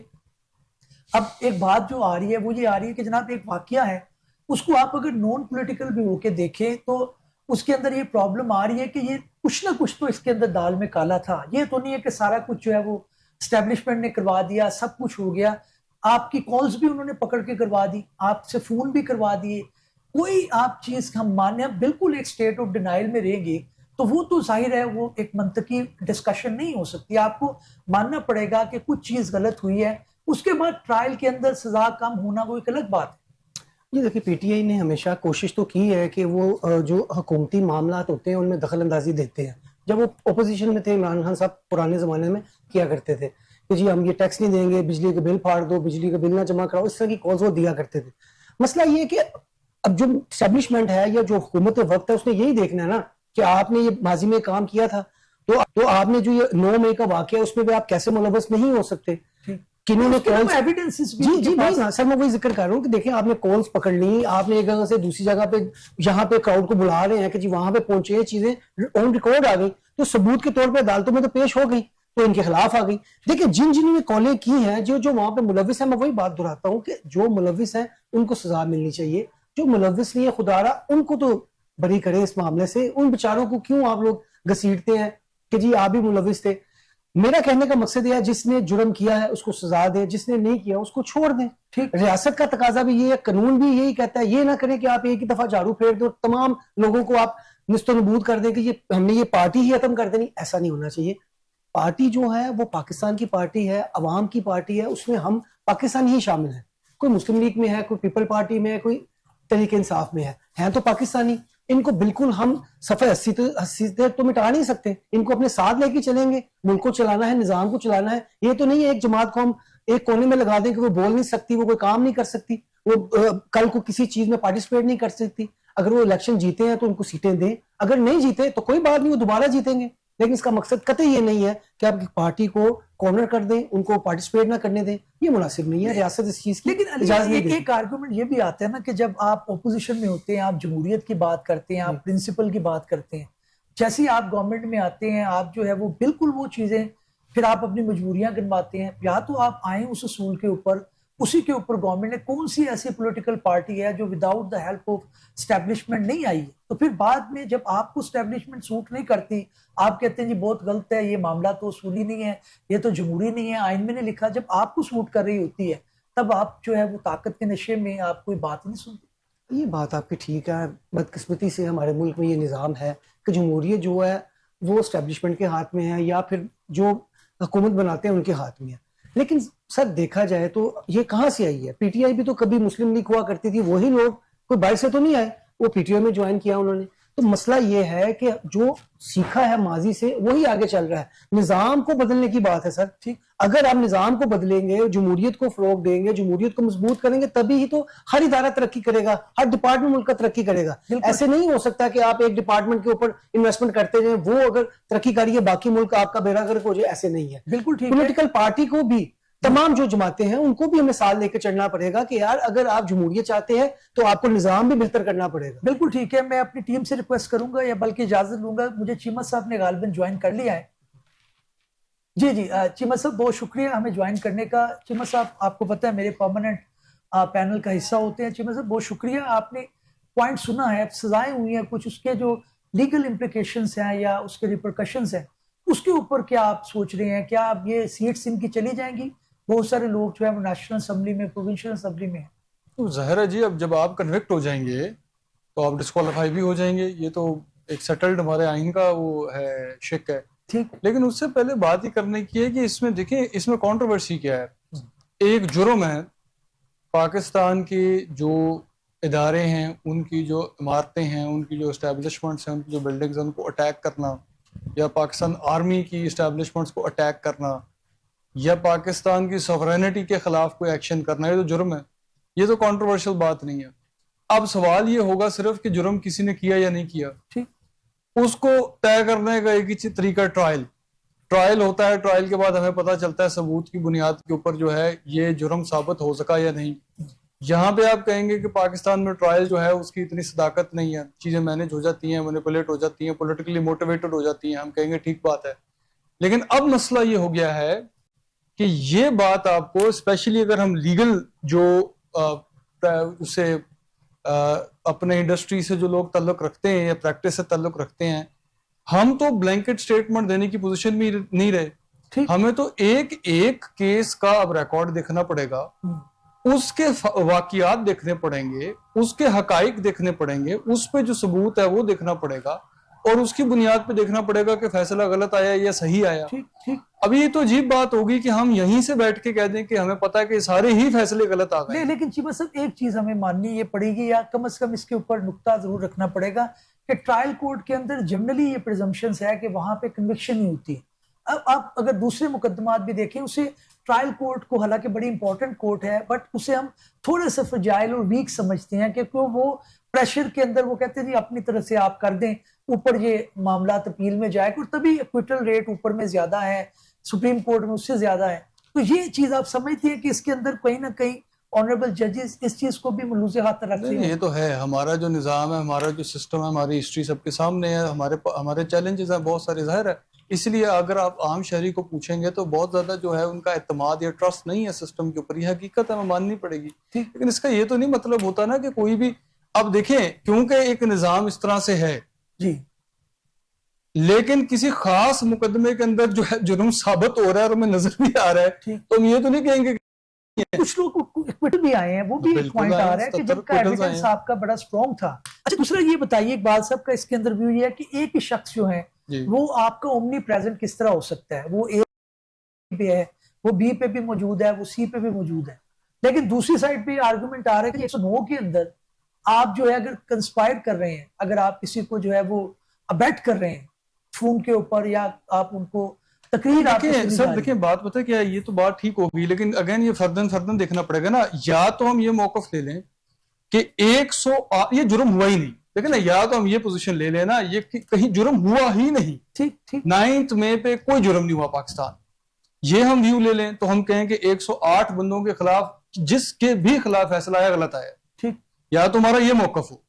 अब एक बात जो आ रही है वो ये आ रही है कि जनाब एक वाकया है, उसको आप अगर नॉन पॉलिटिकल भी होके देखें तो उसके अंदर ये प्रॉब्लम आ रही है कि ये कुछ ना कुछ तो इसके अंदर दाल में काला था। ये तो नहीं है कि सारा कुछ जो है वो एस्टेब्लिशमेंट ने करवा दिया, सब कुछ हो गया। आपकी कॉल्स भी उन्होंने पकड़ के करवा दी, आपसे फोन भी करवा दिए, कोई आप चीज हम माने बिल्कुल एक स्टेट ऑफ डिनाइल में रहेंगे तो वो तो जाहिर है वो एक मंतकी डिस्कशन नहीं हो सकती। आपको मानना पड़ेगा कि कुछ चीज गलत हुई है, उसके बाद ट्रायल के अंदर सजा कम होना वो एक अलग बात है। ये देखिए, पीटीआई ने हमेशा कोशिश तो की है कि वो जो हुकूमती मामलात होते हैं उनमें दखल अंदाजी देते हैं। जब वो अपोजिशन में थे, इमरान खान साहब पुराने ज़माने में किया करते थे कि जी हम ये टैक्स नहीं देंगे, बिजली का बिल फाड़ दो, बिजली का बिल ना जमा कराओ, इस तरह की कॉल्स वो दिया करते थे। मसला ये है कि अब जो एस्टेब्लिशमेंट है या जो हुकूमत वक्त है उसने यही देखना है ना कि आपने ये माजी में काम किया था, तो आपने जो ये 9 मई का वाकया उसमें भी आप कैसे मुलव्वस नहीं हो सकते। किन्होंने एविडेंसेस भी जी नहीं सर, मैं वही जिक्र कर रहा हूँ कि देखिए आपने कॉल्स पकड़ ली, आपने एक जगह से दूसरी जगह पे, यहाँ पे क्राउड को बुला रहे हैं कि जी वहां पे पहुंचे, चीजें ऑन रिकॉर्ड आ गई, तो सबूत के तौर पे अदालतों में तो पेश हो गई, तो इनके खिलाफ आ गई। देखिए जिन्होंने कॉलें की हैं, जो वहां पे मुलव्विस है, मैं वही बात दोहराता हूँ कि जो मुलव्विस है उनको सजा मिलनी चाहिए, जो मुलव्विस नहीं है खुदारा उनको तो बरी करे इस मामले से। उन बेचारों को क्यों आप लोग घसीटते हैं कि जी आप भी मुलव्विस थे? मेरा कहने का मकसद यह है जिसने जुर्म किया है उसको सजा दे, जिसने नहीं किया उसको छोड़ दें। ठीक, रियासत का तकाजा भी ये है, कानून भी यही कहता है। ये ना करें कि आप एक ही दफा झाड़ू फेर दो, तमाम लोगों को आप निस्तनबूद कर दें कि ये हमने ये पार्टी ही खत्म कर देनी। ऐसा नहीं होना चाहिए। पार्टी जो है वो पाकिस्तान की पार्टी है, अवाम की पार्टी है, उसमें हम पाकिस्तानी ही शामिल है। कोई मुस्लिम लीग में है, कोई पीपल पार्टी में है, कोई तहरीक इंसाफ में है तो पाकिस्तानी। इनको बिल्कुल हम सफे 80 तो मिटा नहीं सकते, इनको अपने साथ लेके चलेंगे। मुल्क को चलाना है, निजाम को चलाना है। ये तो नहीं है एक जमात को हम एक कोने में लगा दें कि वो बोल नहीं सकती, वो कोई काम नहीं कर सकती, वो कल को किसी चीज में पार्टिसिपेट नहीं कर सकती। अगर वो इलेक्शन जीते हैं तो उनको सीटें दें, अगर नहीं जीते तो कोई बात नहीं, वो दोबारा जीतेंगे। लेकिन इसका मकसद कतई ये नहीं है कि आप पार्टी को कॉर्नर कर दें, उनको पार्टिसिपेट ना करने दें। ये मुनासिब नहीं है, रियासत इस चीज की इजाजत नहीं देती। एक आर्गुमेंट ये भी आता है ना कि जब आप ओपोजिशन में होते हैं, आप जमहूरियत की बात करते हैं, आप प्रिंसिपल की बात करते हैं, जैसे ही आप गवर्नमेंट में आते हैं आप जो है वो बिल्कुल वो चीजें फिर आप अपनी मजबूरियां गिनवाते हैं। या तो आप आए उस असूल के ऊपर उसी के ऊपर गवर्नमेंट ने कौन सी ऐसी पॉलिटिकल पार्टी है जो without the help of establishment नहीं आई है? तो फिर बाद में जब आपको स्टैब्लिशमेंट सूट नहीं करती, आप कहते हैं जी बहुत गलत है, ये मामला तो उसूली नहीं है, ये तो जमहूरी नहीं है, आइन में नहीं लिखा। जब आपको सूट कर रही होती है तब आप जो है वो ताकत के नशे में आप कोई बात नहीं सुनते। ये बात आपकी ठीक है। बदकिस्मती से हमारे मुल्क में ये निज़ाम है कि जमहूरियत जो है वो स्टैब्लिशमेंट के हाथ में है या फिर जो हुकूमत बनाते हैं उनके हाथ में है। लेकिन सर देखा जाए तो ये कहाँ से आई है? पीटीआई भी तो कभी मुस्लिम लीग हुआ करती थी, वही लोग कोई बाहर से तो नहीं आए, वो पीटीआई में ज्वाइन किया उन्होंने। तो मसला ये है कि जो सीखा है माजी से वही आगे चल रहा है। निजाम को बदलने की बात है सर। ठीक, अगर आप निजाम को बदलेंगे, जमहूरियत को फरोग देंगे, जमहूरियत को मजबूत करेंगे, तभी ही तो हर इदारा तरक्की करेगा, हर डिपार्टमेंट मुल्क का तरक्की करेगा। ऐसे नहीं हो सकता कि आप एक डिपार्टमेंट के ऊपर इन्वेस्टमेंट करते जाए, वो अगर तरक्की करिए बाकी मुल्क आपका बेड़ा गर्क हो जाए, ऐसे नहीं है। बिल्कुल ठीक है। पॉलिटिकल पार्टी को भी, तमाम जो जमाते हैं उनको भी हमें साथ लेकर चलना पड़ेगा कि यार अगर आप जमहूरियत चाहते हैं तो आपको निजाम भी बेहतर करना पड़ेगा। बिल्कुल ठीक है। मैं अपनी टीम से रिक्वेस्ट करूंगा या बल्कि इजाजत लूंगा, मुझे चीमत साहब ने गालिबन ज्वाइन कर लिया है। जी जी, चीमत साहब बहुत शुक्रिया हमें ज्वाइन करने का। चीमत साहब आपको पता है मेरे परमानेंट पैनल का हिस्सा होते हैं। चीमत साहब बहुत शुक्रिया, आपने पॉइंट सुना है, सजाएं हुई हैं कुछ, उसके जो लीगल इम्प्लीकेशंस हैं या उसके रिपरकशंस हैं, उसके ऊपर क्या आप सोच रहे हैं? क्या अब ये सीट्स इनकी चली जाएंगी? बहुत सारे लोग जो है वो नेशनल असेंबली में, प्रोविंशियल असेंबली में है। तो ज़ाहिर है जी, अब जब आप कन्विक्ट हो जाएंगे तो आप डिस्क्वालीफाई भी हो जाएंगे। ये तो एक सेटल्ड हमारे आइन का वो है, शिक है। ठीक, लेकिन उससे पहले बात ही करने की है कि इसमें देखिए, इसमें कंट्रोवर्सी क्या है। एक जुर्म है पाकिस्तान के जो इदारे हैं, उनकी जो इमारतें हैं, उनकी जो इस्टेब्लिशमेंट्स हैं, उनकी जो बिल्डिंग्स हैं, उनको अटैक करना, या पाकिस्तान आर्मी की इस्टेब्लिशमेंट्स को अटैक करना, या पाकिस्तान की सॉवरेनिटी के खिलाफ कोई एक्शन करना, ये तो जुर्म है। ये तो कंट्रोवर्शियल बात नहीं है। अब सवाल ये होगा सिर्फ कि जुर्म किसी ने किया या नहीं किया। ठीक, उसको तय करने का एक ही तरीका ट्रायल होता है। ट्रायल के बाद हमें पता चलता है सबूत की बुनियाद के ऊपर जो है ये जुर्म साबित हो सका या नहीं। यहाँ पे आप कहेंगे कि पाकिस्तान में ट्रायल जो है उसकी इतनी सदाकत नहीं है, चीजें मैनेज हो जाती हैं, मैनिपुलेट हो जाती हैं, पॉलिटिकली मोटिवेटेड हो जाती हैं, हम कहेंगे ठीक बात है। लेकिन अब मसला ये हो गया है कि ये बात आपको, स्पेशली अगर हम लीगल जो उससे अपने इंडस्ट्री से जो लोग ताल्लुक रखते हैं या प्रैक्टिस से ताल्लुक रखते हैं, हम तो ब्लैंकेट स्टेटमेंट देने की पोजीशन में नहीं रहे। हमें तो एक एक केस का अब रिकॉर्ड देखना पड़ेगा, उसके वाकियात देखने पड़ेंगे, उसके हकाइक देखने पड़ेंगे, उस पे जो सबूत है वो देखना पड़ेगा, और उसकी बुनियाद पे देखना पड़ेगा कि फैसला गलत आया या सही आया। ठीक, ठीक। अभी ये तो अजीब बात होगी कि हम यहीं से बैठ के कह दें कि हमें पता है कि सारे ही फैसले गलत आ गए। लेकिन चीमा साहब एक चीज हमें माननी ये पड़ेगी, या कम से कम इसके ऊपर नुक्ता जरूर रखना पड़ेगा कि ट्रायल कोर्ट के अंदर जनरली ये प्रिजम्पशंस है कि वहां पे कन्विक्शन नहीं होती। अब आप अगर दूसरे मुकदमात भी देखें, उसे ट्रायल कोर्ट को, हालांकि बड़ी इंपॉर्टेंट कोर्ट है, बट उसे हम थोड़े से फ्रजाइल और वीक समझते हैं, क्योंकि वो प्रेशर के अंदर वो कहते हैं जी अपनी तरफ से आप कर दें, ऊपर ये मामला अपील में जाएगा, और तभी एक्विटल रेट ऊपर में ज्यादा है, सुप्रीम कोर्ट में उससे ज्यादा है। तो ये चीज आप समझती हैं कि इसके अंदर कहीं ना कहीं ऑनरेबल जजेस इस चीज को भी मलूज़े हाथ रखते हैं? ये तो है, हमारा जो निज़ाम है, हमारा जो सिस्टम है, हमारी हिस्ट्री सबके सामने है, हमारे चैलेंजेस हैं बहुत सारे, ज़ाहिर है। इसलिए अगर आप आम शहरी को पूछेंगे तो बहुत ज्यादा जो है उनका एतमाद या ट्रस्ट नहीं है सिस्टम के ऊपर। ये हकीकत हमें माननी पड़ेगी। लेकिन इसका ये तो नहीं मतलब होता ना कि कोई भी, अब देखें, क्योंकि एक निज़ाम इस तरह से है जी, लेकिन किसी खास मुकदमे के अंदर जो है जुर्म साबित हो रहा है और हमें नजर भी आ रहा है, तो हम ये तो नहीं कहेंगे। कुछ लोग एक्विटल भी आए हैं, वो भी एक पॉइंट आ रहा है कि जिनका एविडेंस आपका बड़ा स्ट्रॉन्ग था। अच्छा, दूसरा ये बताइए इकबाल साहब का इसके अंदर व्यू ये है कि एक ही शख्स जो है वो आपका ओमनी प्रेजेंट किस तरह हो सकता है? वो ए पे है, वो बी पे भी मौजूद है, वो सी पे भी मौजूद है, लेकिन दूसरी साइड पे आर्गुमेंट आ रहा है कि 109 के अंदर आप जो है अगर कंस्पायर कर रहे हैं, अगर आप किसी को जो है वो अबेट कर रहे हैं खून के ऊपर, या आप उनको तकरीर सर देखिए, बात पता है क्या है, ये तो बात ठीक होगी, लेकिन अगेन ये फर्दन देखना पड़ेगा ना। या तो हम ये मौकफ ले लें कि 108 ये जुर्म हुआ ही नहीं, लेकिन ना, या तो हम ये पोजीशन ले लेना ये कहीं जुर्म हुआ ही नहीं। ठीक, ठीक। 9 मई पे कोई जुर्म नहीं हुआ पाकिस्तान, ये हम व्यू ले लें तो हम कहें कि 108 बंदों के खिलाफ जिसके भी खिलाफ फैसला आया गलत आया। ठीक, या तो हमारा ये मौकफ हो,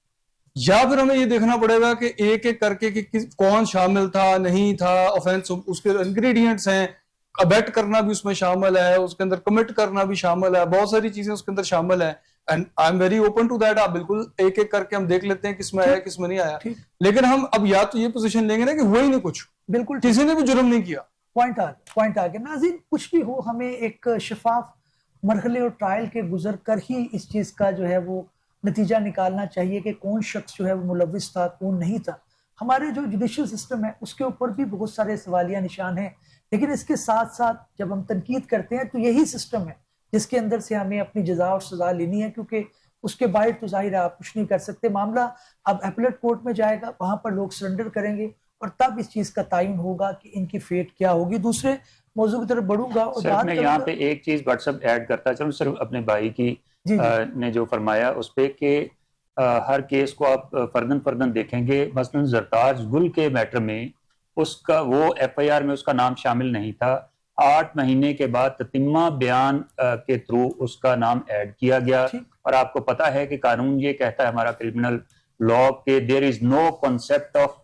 या फिर हमें ये देखना पड़ेगा कि एक एक करके कि कौन शामिल था, नहीं था, ऑफेंस, उसके इंग्रेडिएंट्स हैं, अबेट करना भी उसमें शामिल है, उसके अंदर कमिट करना भी शामिल है, बहुत सारी चीजें उसके अंदर शामिल है। And I am very open to that. आप बिल्कुल एक एक करके हम देख लेते हैं किसमें आया किसमें नहीं आया, लेकिन हम अब या तो ये पोजीशन लेंगे ना कि हुआ ही नहीं कुछ, बिल्कुल किसी ने भी जुर्म नहीं किया। पॉइंट आ गया। नाज़रीन, कुछ भी हो, हमें एक शफाफ मरहले और ट्रायल के गुजर कर ही इस चीज़ का जो है वो नतीजा निकालना चाहिए कि कौन शख्स जो है वो मुलविस था, कौन नहीं था। हमारे जो जुडिशल सिस्टम है उसके ऊपर भी बहुत सारे सवालिया निशान हैं, लेकिन इसके साथ साथ जब हम तनकीद करते हैं तो यही सिस्टम है जिसके अंदर से हमें अपनी जजा और सजा लेनी है, क्योंकि उसके बाहर तो जाहिर है आप कुछ नहीं कर सकते। मामला अब एपलेट कोर्ट में जाएगा, वहां पर लोग सरेंडर करेंगे और तब इस चीज का तयन होगा कि इनकी फेट क्या होगी। दूसरे मौजू की तरफ बढ़ूंगा और सर, बात मैं यहाँ पे एक चीज व्हाट्सएप ऐड करता चलूं सिर्फ अपने भाई की ने जो फरमाया उस पे कि हर केस को आप फर्दन देखेंगे। मसलन जरताज गुल के मैटर में उसका वो एफआईआर में उसका नाम शामिल नहीं था, 8 महीने के बाद ततिम्मा बयान के थ्रू उसका नाम ऐड किया गया। और आपको पता है कि कानून ये कहता है हमारा क्रिमिनल लॉ के there is no concept of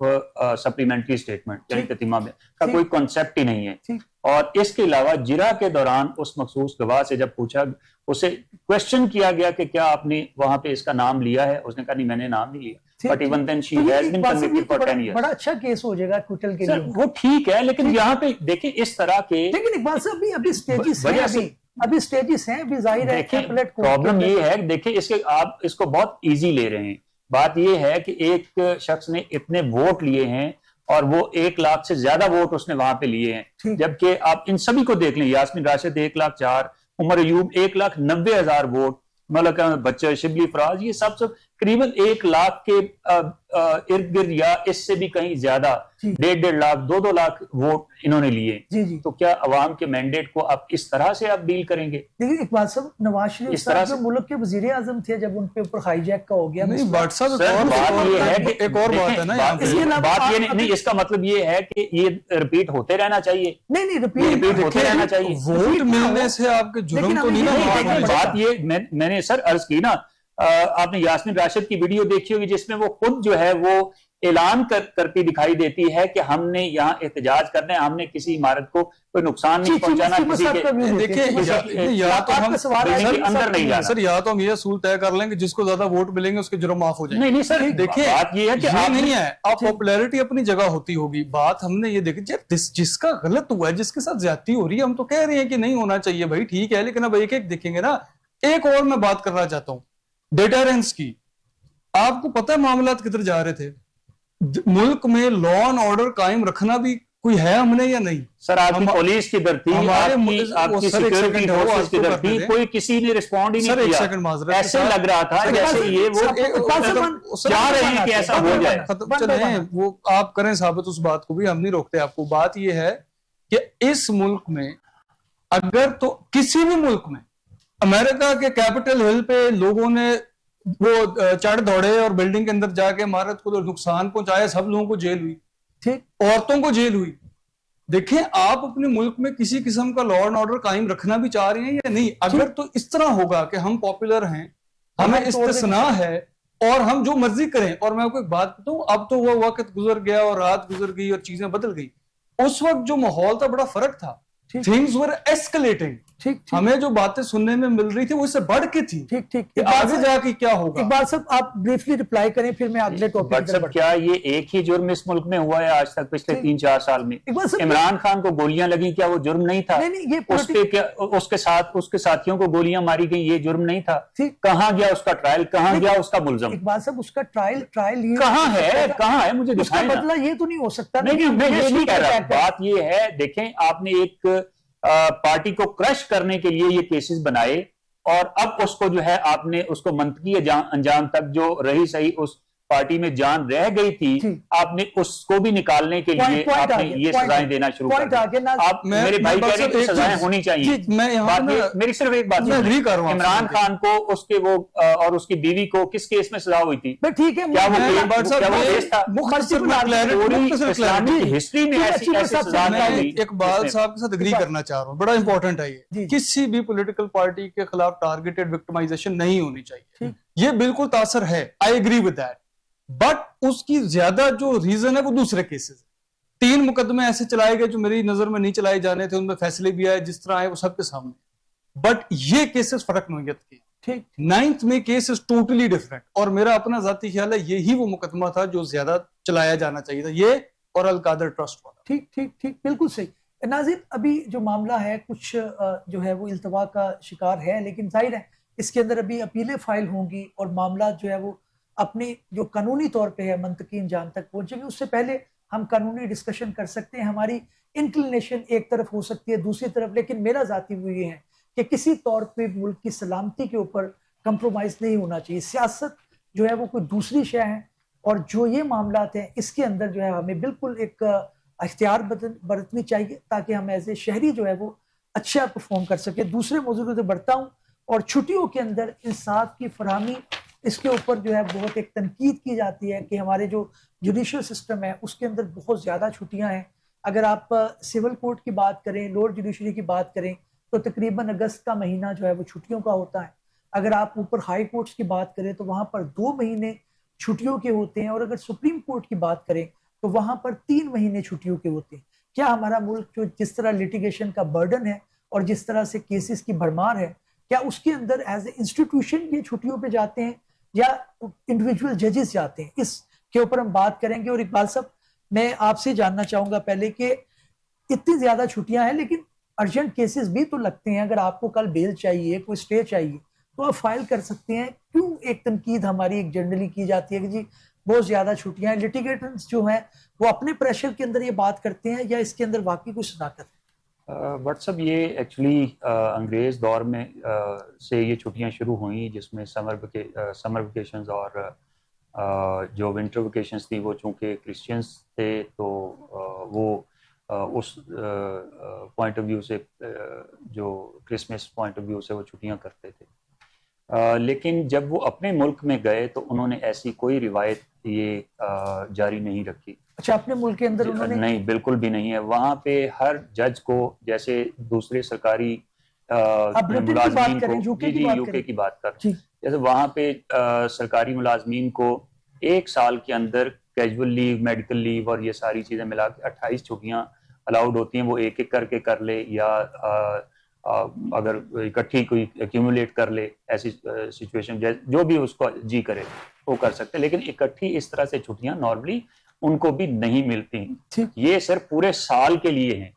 supplementary statement, यानी ततिम्मा का कोई कॉन्सेप्ट ही नहीं है। और इसके अलावा जिरा के दौरान उस मखसूस गवाह से जब पूछा, उसे क्वेश्चन किया गया कि क्या आपने वहां पे इसका नाम लिया है, उसने कहा नहीं मैंने नाम नहीं लिया, but even then she has been convicted for 10 years. बड़ा अच्छा केस हो जाएगा क्विटल के लिए, वो ठीक है, लेकिन यहाँ पे देखिए इस तरह के, लेकिन इकबाल साहब अभी स्टेजेस हैं, अभी स्टेजेस हैं, अभी जाहिर है प्रॉब्लम ये है। देखिए इसके आप इसको बहुत इजी ले रहे हैं। बात ये है कि एक शख्स ने इतने वोट लिए हैं और वो 1 लाख से ज्यादा वोट उसने वहां पे लिए हैं, जबकि आप इन सभी को देख लें, यास्मीन राशिद 1,04,000, उमर अयूब 1,90,000 वोट, मलक अहमद बच्चर, शिबली फराज, ये सब करीबन 1 लाख के इर्द गिर्द या इससे भी कहीं ज्यादा 1.5 लाख 2 लाख वोट इन्होंने लिए। तो क्या अवाम के मैंडेट को आप इस तरह से आप डील करेंगे? लेकिन इकबाल साहब, नवाज शरीफ साहब जो मुल्क के वजीर आजम थे, जब उनके ऊपर हाईजैक का हो गया, नहीं बात ये है कि एक और बात है ना, बात ये नहीं, इसका मतलब ये है कि ये रिपीट होते रहना चाहिए। नहीं रिपीट होते रहना चाहिए। वोट मिलने से आपके जुर्म तो नहीं। बात ये मैंने सर अर्ज की ना, आपने यास्मीन राशिद की वीडियो देखी होगी जिसमें वो खुद जो है वो ऐलान करती दिखाई देती है कि हमने यहाँ एहतजाज करना है, हमने किसी इमारत को कोई नुकसान नहीं पहुंचाना, किसी के देखिए या तो हम अंदर नहीं जाना सर, या तो हम ये असूल तय कर लेंगे जिसको ज्यादा वोट मिलेंगे उसके जुर्म माफ हो जाएंगे। नहीं सर, देखिए बात ये है कि ये नहीं है, आप पॉपुलैरिटी अपनी जगह होती होगी। बात हमने ये देखी जिसका गलत हुआ है, जिसके साथ ज्यादती हो रही है, हम तो कह रहे हैं कि नहीं होना चाहिए भाई, ठीक है, लेकिन अब एक एक देखेंगे ना। एक और मैं बात करना चाहता हूँ डेटरेंस की। आपको पता है मामलात किधर जा रहे थे? मुल्क में लॉ एंड ऑर्डर कायम रखना भी कोई है हमने या नहीं? सर आपकी पुलिस की धरती, आपकी सिक्योरिटी फोर्सेस की धरती, कोई किसी ने रिस्पॉन्ड ही नहीं किया। एक सेकंड माजरत, ऐसे लग रहा था जैसे ये वो चाह रहे हैं कि ऐसा हो जाए। चले वो आप करें साबित उस बात को भी, हम नहीं रोकते आपको। बात ये है कि इस मुल्क में अगर तो किसी भी मुल्क में अमेरिका के कैपिटल हिल पे लोगों ने वो चढ़ दौड़े और बिल्डिंग के अंदर जाके इमारत को नुकसान पहुंचाया, सब लोगों को जेल हुई, ठीक, औरतों को जेल हुई। देखें आप अपने मुल्क में किसी किस्म का लॉ एंड ऑर्डर कायम रखना भी चाह रहे हैं या नहीं? अगर तो इस तरह होगा कि हम पॉपुलर हैं, हमें इस्तिस्ना है और हम जो मर्जी करें। और मैं आपको एक बात बताऊं, अब तो वो वक्त गुजर गया और रात गुजर गई और चीजें बदल गई। उस वक्त जो माहौल था बड़ा फर्क था, थिंग्स वर एस्केलेटिंग। ठीक, हमें जो बातें सुनने में मिल रही थी वो इससे बढ़ के थी। ठीक आगे जाके क्या होगा? इकबाल साहब आप ब्रीफली रिप्लाई करें, फिर मैं अगले टॉपिक पर। क्या ये एक ही जुर्म इस मुल्क में हुआ है आज तक पिछले 3-4 साल में? इमरान खान को गोलियां लगी, क्या वो जुर्म नहीं था? उसके साथियों को गोलियां मारी गई, ये जुर्म नहीं था? कहाँ गया उसका ट्रायल, कहाँ गया उसका मुलजम? इकबाल साहब उसका ट्रायल कहाँ है मुझे दिखाएं। मतलब ये तो नहीं हो सकता। नहीं मैं ये नहीं कह रहा, बात ये है, देखें आपने एक पार्टी को क्रश करने के लिए ये केसेस बनाए और अब उसको जो है आपने उसको मंतकी अंजाम तक जो रही सही उस पार्टी में जान रह गई थी, आपने उसको भी निकालने के लिए आपने ये सजाएं देना शुरू कर दिया। आप मेरे भाई कह रहे हैं सजाएं होनी चाहिए। मेरी सिर्फ एक बात, इमरान खान को उसके वो और उसकी बीवी को किस केस में सजा हुई थी? ठीक है, क्या वो इस्लामिक हिस्ट्री में ऐसी सजा नहीं? इकबाल साहब के साथ एग्री करना चाह रहा हूँ, बड़ा इंपॉर्टेंट है ये। किसी भी पॉलिटिकल पार्टी के खिलाफ टारगेटेड विक्टिमाइजेशन नहीं होनी चाहिए, ये बिल्कुल तासर है, I agree with that. But उसकी ज्यादा जो रीजन है वो दूसरे केसेस, 3 मुकदमे ऐसे चलाए गए जो मेरी नजर में नहीं चलाए जाने थे, उनमें फैसले भी आए, जिस तरह आए वो सबके सामने, बट ये केसेस फर्क नोयत के। ठीक 9th में केस इज टोटली डिफरेंट, और मेरा अपना जाती ख्याल है यही वो मुकदमा था जो ज्यादा चलाया जाना चाहिए था, ये और अल-कादर ट्रस्ट वाला। ठीक ठीक ठीक, बिल्कुल सही। नाज़िर, अभी जो मामला है कुछ जो है वो इल्तवा का शिकार है, लेकिन जाहिर है इसके अंदर अभी अपीलें फाइल होंगी और मामला जो है वो अपने जो कानूनी तौर पे है मंतकी इंजाम तक पहुंचेंगे। उससे पहले हम कानूनी डिस्कशन कर सकते हैं। हमारी इंक्लिनेशन एक तरफ हो सकती है, दूसरी तरफ, लेकिन मेरा जाती व्यू ये है कि किसी तौर पे मुल्क की सलामती के ऊपर कंप्रोमाइज़ नहीं होना चाहिए। सियासत जो है वो कोई दूसरी शय है, और जो ये मामलात हैं इसके अंदर जो है हमें बिल्कुल एक अख्तियार बरतनी चाहिए ताकि हम एज ए शहरी जो है वो अच्छा परफॉर्म कर सके। दूसरे मौजूद से बढ़ता हूँ, और छुट्टियों के अंदर इंसाफ की फरहमी, इसके ऊपर जो है बहुत एक तनकीद की जाती है कि हमारे जो जुडिशल सिस्टम है उसके अंदर बहुत ज़्यादा छुट्टियां हैं। अगर आप सिविल कोर्ट की बात करें, लोअर जुडिशरी की बात करें, तो तकरीबन अगस्त का महीना जो है वो छुट्टियों का होता है। अगर आप ऊपर हाई कोर्ट्स की बात करें तो वहाँ पर 2 महीने छुट्टियों के होते हैं, और अगर सुप्रीम कोर्ट की बात करें तो वहाँ पर 3 महीने छुट्टियों के होते हैं। क्या हमारा मुल्क जो जिस तरह लिटिगेशन का बर्डन है और जिस तरह से केसेस की भरमार है, क्या उसके अंदर एज ए इंस्टीट्यूशन ये छुट्टियों पे जाते हैं या इंडिविजुअल जजेस जाते हैं? इसके ऊपर हम बात करेंगे। और इकबाल साहब, मैं आपसे जानना चाहूंगा पहले कि इतनी ज्यादा छुट्टियां हैं, लेकिन अर्जेंट केसेस भी तो लगते हैं। अगर आपको कल बेल चाहिए, कोई स्टे चाहिए, तो आप फाइल कर सकते हैं। क्यों एक तनकीद हमारी एक जनरली की जाती है कि जी बहुत ज्यादा छुट्टियां हैं? लिटिगेटर्स जो हैं वो अपने प्रेशर के अंदर ये बात करते हैं, या इसके अंदर वाकई कुछ सदाकत है? बट सब ये एक्चुअली अंग्रेज़ दौर में से ये छुट्टियां शुरू हुई, जिसमें समर वेकेशंस और जो विंटर वेकेशंस थी वो चूँकि क्रिश्चियंस थे तो वो उस पॉइंट ऑफ व्यू से जो क्रिसमस पॉइंट ऑफ व्यू से वो छुट्टियां करते थे। लेकिन जब वो अपने मुल्क में गए तो उन्होंने ऐसी कोई रिवायत ये जारी नहीं रखी। अच्छा, अपने मुल्क के अंदर उन्होंने? नहीं, बिल्कुल भी नहीं है। वहाँ पे हर जज को, जैसे दूसरे सरकारी मुलाजमीन को, यूके की बात कर, जैसे वहाँ पे सरकारी मुलाजमीन को 1 साल के अंदर कैजुअल लीव, मेडिकल लीव और ये सारी चीज़ें मिला के 28 छुट्टियाँ अलाउड होती हैं। वो एक एक करके कर ले, या अगर इकट्ठी कोई एक्यूमुलेट कर ले, ऐसी सिचुएशन जो भी उसको जी करे वो कर सकते हैं। लेकिन इकट्ठी इस तरह से छुट्टियाँ नॉर्मली उनको भी नहीं मिलती। ये सिर्फ पूरे साल के लिए हैं,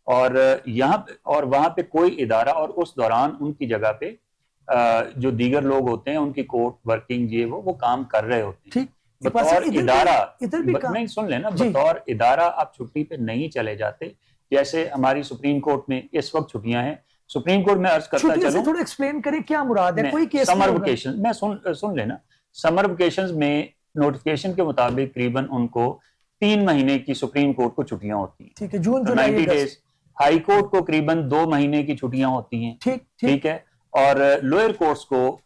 और यहाँ और वहाँ पे कोई इदारा, और उस दौरान उनकी जगह पे जो दीगर लोग होते हैं उनकी कोर्ट वर्किंग ये वो काम कर रहे होते हैं। बतौर इदारा, नहीं सुन लेना, बतौर इदारा आप छुट्टी पे नहीं चले जाते। जैसे हमारी सुप्रीम कोर्ट में इस वक्त छुट्टियां हैं। सुप्रीम कोर्ट में अर्ज करता चलूं, थोड़ा एक्सप्लेन करें क्या मुराद है? कोई केस समर वेकेशन में सुन लेना। समर वेकेशंस में नोटिफिकेशन के मुताबिक करीबन उनको 3 महीने की सुप्रीम कोर्ट को छुट्टियां होती हैं। ठीक है, जून जुलाई 90 डेज। हाई कोर्ट को करीबन 2 महीने की छुट्टियां होती हैं। ठीक है। और लोअर कोर्ट्स को,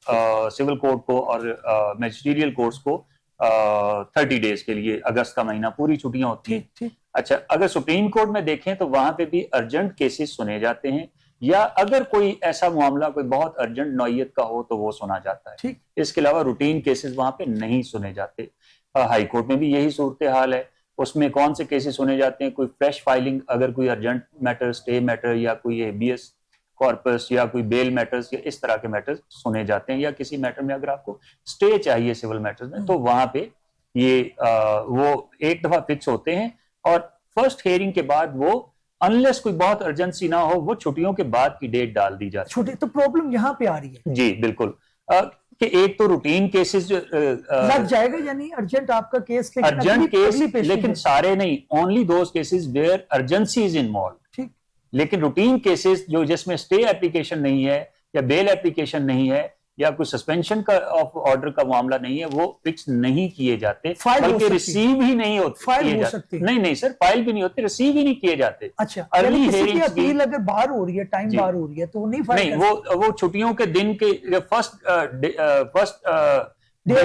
सिविल कोर्ट को और मैजिस्ट्रियल कोर्ट्स को 30 डेज के लिए अगस्त का महीना पूरी छुट्टियां होती हैं। अच्छा, अगर सुप्रीम कोर्ट में देखें तो वहां पे भी अर्जेंट केसेस सुने जाते हैं, या अगर कोई ऐसा मामला कोई बहुत अर्जेंट नौयत का हो तो वो सुना जाता है। इसके अलावा रूटीन केसेस वहां पे नहीं सुने जाते। हाई कोर्ट में भी यही सूरत हाल है। उसमें कौन से केसेस सुने जाते हैं? कोई फ्रेश फाइलिंग, अगर कोई अर्जेंट मैटर, स्टे मैटर, या कोई हेबियस कॉर्पस, या कोई बेल मैटर्स, या इस तरह के मैटर्स सुने जाते हैं। या किसी मैटर में अगर आपको स्टे चाहिए सिविल मैटर्स में, तो वहां पे ये वो एक दफा फिक्स होते हैं, और फर्स्ट हियरिंग के बाद वो, अनलेस कोई बहुत अर्जेंसी ना हो, वो छुट्टियों के बाद की डेट डाल दी जाती है। तो प्रॉब्लम यहाँ पे आ रही है जी, बिल्कुल, कि एक तो रूटीन केसेस जो लग जाएगा, यानी अर्जेंट आपका केस, अर्जेंट केस, लेकिन सारे नहीं, only those cases where urgency is involve. ठीक। लेकिन रूटीन केसेस जो जिसमें स्टे एप्लीकेशन नहीं है, या बेल एप्लीकेशन नहीं है, या कोई सस्पेंशन का ऑफ ऑर्डर का मामला नहीं है, वो फिक्स नहीं किए जाते, बल्कि रिसीव ही नहीं होते। फाइल हो सकती है? नहीं सर, फाइल भी नहीं होती, रिसीव ही नहीं किए जाते। अच्छा, अर्ली हियरिंग अपील अगर बाहर हो रही है, टाइम बाहर हो रही है, तो वो नहीं फाइल नहीं, वो छुट्टियों के दिन के फर्स्ट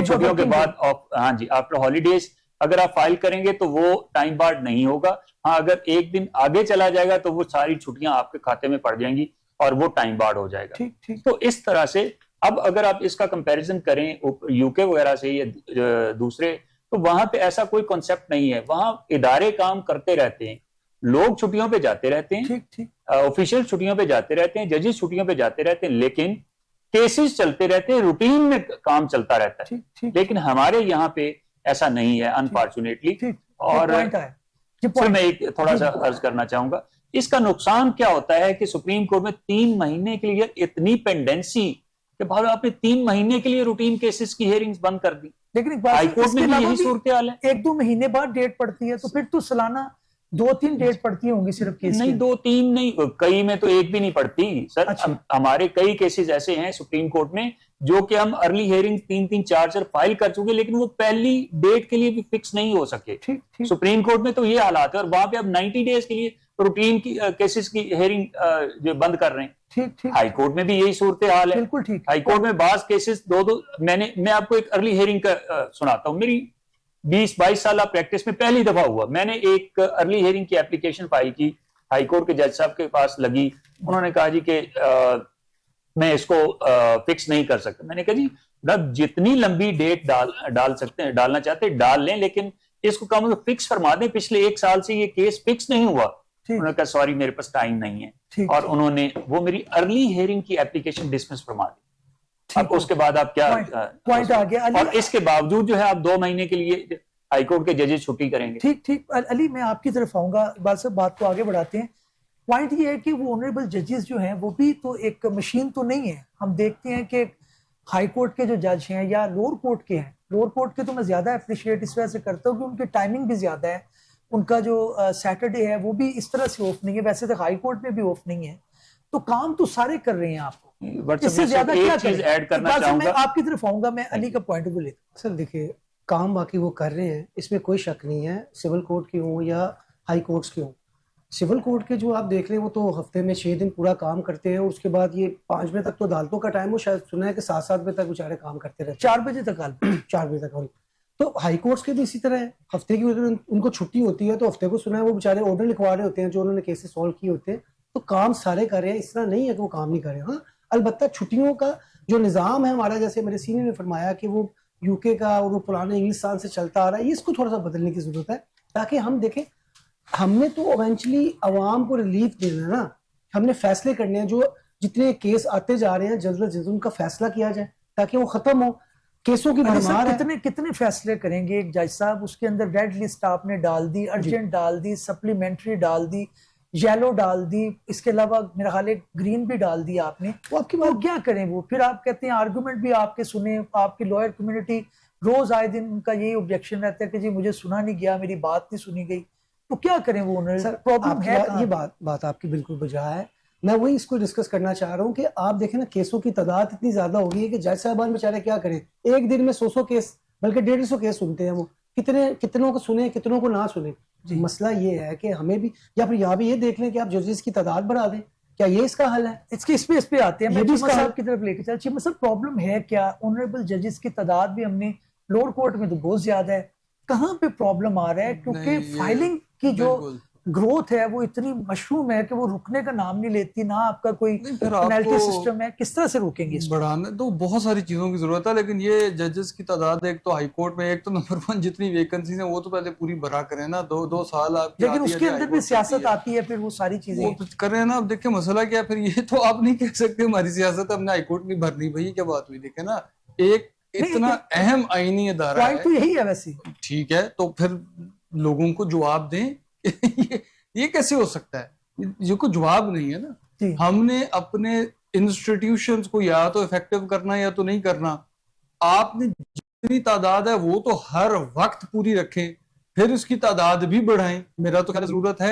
छुट्टियों के बाद, हाँ जी, आफ्टर हॉलीडेज अगर आप फाइल करेंगे तो वो टाइम बार्ड नहीं होगा। हाँ, अगर एक दिन आगे चला जाएगा तो वो सारी छुट्टियां आपके खाते में पड़ जाएंगी और वो टाइम बार्ड हो जाएगा। ठीक। तो इस तरह से अब अगर आप इसका कंपैरिजन करें यूके वगैरह से या दूसरे तो वहां पे ऐसा कोई कॉन्सेप्ट नहीं है, वहां इदारे काम करते रहते हैं, लोग छुट्टियों पे जाते रहते हैं, ठीक ठीक ऑफिशियल छुट्टियों पे जाते रहते हैं, जजेस छुट्टियों पे जाते रहते हैं, लेकिन केसेस चलते रहते हैं, रूटीन में काम चलता रहता है। ठीक ठीक लेकिन हमारे यहाँ पे ऐसा नहीं है अनफॉर्चुनेटली। ठीक और पॉइंट है ये सर point- मैं एक थोड़ा सा अर्ज करना चाहूंगा, इसका नुकसान क्या होता है कि सुप्रीम कोर्ट में 3 महीने के लिए इतनी पेंडेंसी कि भाई आपने 3 महीने के लिए रूटीन केसेस की हियरिंग्स बंद कर दी। लेकिन एक बात हाई कोर्ट में भी यही सूरत हाल है। 1-2 महीने बाद डेट पड़ती है, तो फिर तो सालाना 2-3 डेट पड़ती होंगी सिर्फ केस नहीं, की। 2-3 नहीं, कई में तो एक भी नहीं पड़ती सर। अच्छा। हमारे कई केसेस ऐसे हैं सुप्रीम कोर्ट में जो कि हम अर्ली हियरिंग 3-3 4 फाइल कर चुके, लेकिन वो पहली डेट के लिए भी फिक्स नहीं हो सके। ठीक ठीक सुप्रीम कोर्ट में तो ये हालात है, और वहां पे अब 90 डेज के लिए रूटीन की केसेस की हियरिंग जो बंद कर रहे हैं। ठीक ठीक हाई कोर्ट में भी यही सूरत हाल है। बिल्कुल ठीक। हाई कोर्ट में बाज केसेस दो मैं आपको एक अर्ली हियरिंग का सुनाता हूं। मेरी 20-22 साल प्रैक्टिस में पहली दफा हुआ, मैंने एक अर्ली हियरिंग की एप्लीकेशन फाइल की, हाई कोर्ट के जज साहब के पास लगी, उन्होंने कहा जी कि मैं इसको फिक्स नहीं कर सकता। मैंने कहा जी जब जितनी लंबी डेट डाल सकते हैं, डालना चाहते हैं डाल लें, लेकिन इसको कम फिक्स फरमा दें। पिछले 1 साल से ये केस फिक्स नहीं हुआ। उन्होंने कहा सॉरी मेरे पास टाइम नहीं है, ठीक, और उन्होंने वो मेरी अर्ली हियरिंग की एप्लीकेशन डिसमिस फरमा दी। अब उसके बाद आप क्या पॉइंट आ गया। और इसके बावजूद जो है आप 2 महीने के लिए हाईकोर्ट के जजेस छुट्टी करेंगे। ठीक ठीक अली, मैं आपकी तरफ आऊंगा, इकबाल साहब बात को आगे बढ़ाते हैं। पॉइंट ये है कि वो ऑनरेबल जजेस जो हैं वो भी तो एक मशीन तो नहीं है। हम देखते हैं कि हाई कोर्ट के जो जज हैं या लोअर कोर्ट के हैं, लोअर कोर्ट के तो मैं ज्यादा अप्रिशिएट इस वजह से करता हूँ कि उनकी टाइमिंग भी ज्यादा है, उनका जो सैटरडे है वो भी इस तरह से ऑफ नहीं है, वैसे तो हाई कोर्ट में भी ऑफ नहीं है, तो काम तो सारे कर रहे हैं आपको, इससे ज्यादा क्या चीज ऐड करना चाहूंगा। मैं आपकी तरफ आऊंगा, मैं अली का पॉइंट ऑफ व्यू लेता सर देखिए, काम बाकी वो कर रहे हैं, इसमें कोई शक नहीं है, सिविल कोर्ट के हों या हाई कोर्ट्स के हों। सिविल कोर्ट के जो आप देख रहे हैं वो तो हफ्ते में 6 दिन पूरा काम करते हैं, और उसके बाद ये 5 बजे तक तो अदालतों का टाइम हो, शायद सुना है कि 7-7 बजे तक बेचारे काम करते रहते 4 बजे तक 4 बजे तक। तो हाई कोर्ट्स के भी इसी तरह है, हफ्ते की उनको छुट्टी होती है, तो हफ्ते को सुना है वो बेचारे ऑर्डर लिखवा रहे होते हैं जो उन्होंने केसेस सॉल्व किए होते हैं, तो काम सारे कर रहे हैं, इस तरह नहीं है कि वो काम नहीं कर रहे हैं। हाँ, अलबत्ता छुट्टियों का जो निज़ाम है हमारा, जैसे मेरे सीनियर ने फरमाया कि वो यूके का और वो पुराने इंग्लिस्तान से चलता आ रहा है, ये इसको थोड़ा सा बदलने की जरूरत है, ताकि हम देखें हमने तो इवेंचुअली अवाम को रिलीफ देना है ना, हमने फैसले करने हैं, जो जितने केस आते जा रहे हैं जल्द से जल्द उनका फैसला किया जाए ताकि वो खत्म हो। केसों की भरमार है। कितने फैसले करेंगे एक जज साहब? उसके अंदर रेड लिस्ट आपने डाल दी, अर्जेंट डाल दी, सप्लीमेंट्री डाल दी, येलो डाल दी, इसके अलावा मेरा ख्याल है ग्रीन भी डाल दी आपने। वो आपकी बात क्या करें? वो फिर आप कहते हैं आर्गुमेंट भी आपके सुने, आपकी लॉयर कम्युनिटी रोज आए दिन उनका यही ऑब्जेक्शन रहता है कि जी मुझे सुना नहीं गया, मेरी बात नहीं सुनी गई, तो क्या करें? वो प्रॉब्लम है। ये बात आपकी बिल्कुल बजा है। मैं वही इसको डिस्कस करना चाह रहा हूँ कि आप देखें ना, केसों की तादाद इतनी ज्यादा हो गई है कि जज साहबान बेचारे क्या करें, एक दिन में 100 केस बल्कि 150 केस सुनते हैं। वो कितनों को सुने, कितनों को ना सुने। मसला ये है कि हमें भी, या फिर यहाँ भी ये देख लें कि आप जजेस की तादाद बढ़ा दें, क्या ये इसका हल है? इसके इस पे आते हैं, मैं चीमा साहब की तरफ लेके चल। चीमा साहब, प्रॉब्लम है क्या? ऑनरेबल जजेस की तादाद भी हमने लोअर कोर्ट में तो बहुत ज्यादा है, कहाँ पे प्रॉब्लम आ रहा है? क्योंकि फाइलिंग की जो ग्रोथ है वो इतनी मशरूम है कि वो रुकने का नाम नहीं लेती, ना आपका कोई पेनल्टी सिस्टम है। किस तरह से रोकेंगे इसको? बढ़ाने तो बहुत सारी चीजों की जरूरत है, लेकिन ये जजेस की तादाद, एक तो हाई कोर्ट में, एक तो नंबर 1 जितनी वैकेंसीज हैं वो तो पहले पूरी भरा करें ना, 2 साल आप, लेकिन उसके अंदर भी सियासत आती है, फिर वो सारी चीजें वो करें ना। अब देखिए मसला क्या, फिर ये तो आप नहीं कह सकते हमारी सियासत हमने हाई कोर्ट में भरनी, भाई क्या बात हुई? देखे ना, एक इतना अहम आईनी अदारा है, तो यही है वैसे, ठीक है, तो फिर लोगों को जवाब दें। ये कैसे हो सकता है? ये कोई जवाब नहीं है ना। हमने अपने इंस्टीट्यूशंस को या तो इफेक्टिव करना या तो नहीं करना। आपने जितनी तादाद है वो तो हर वक्त पूरी रखें, फिर उसकी तादाद भी बढ़ाएं। मेरा तो खैर जरूरत है।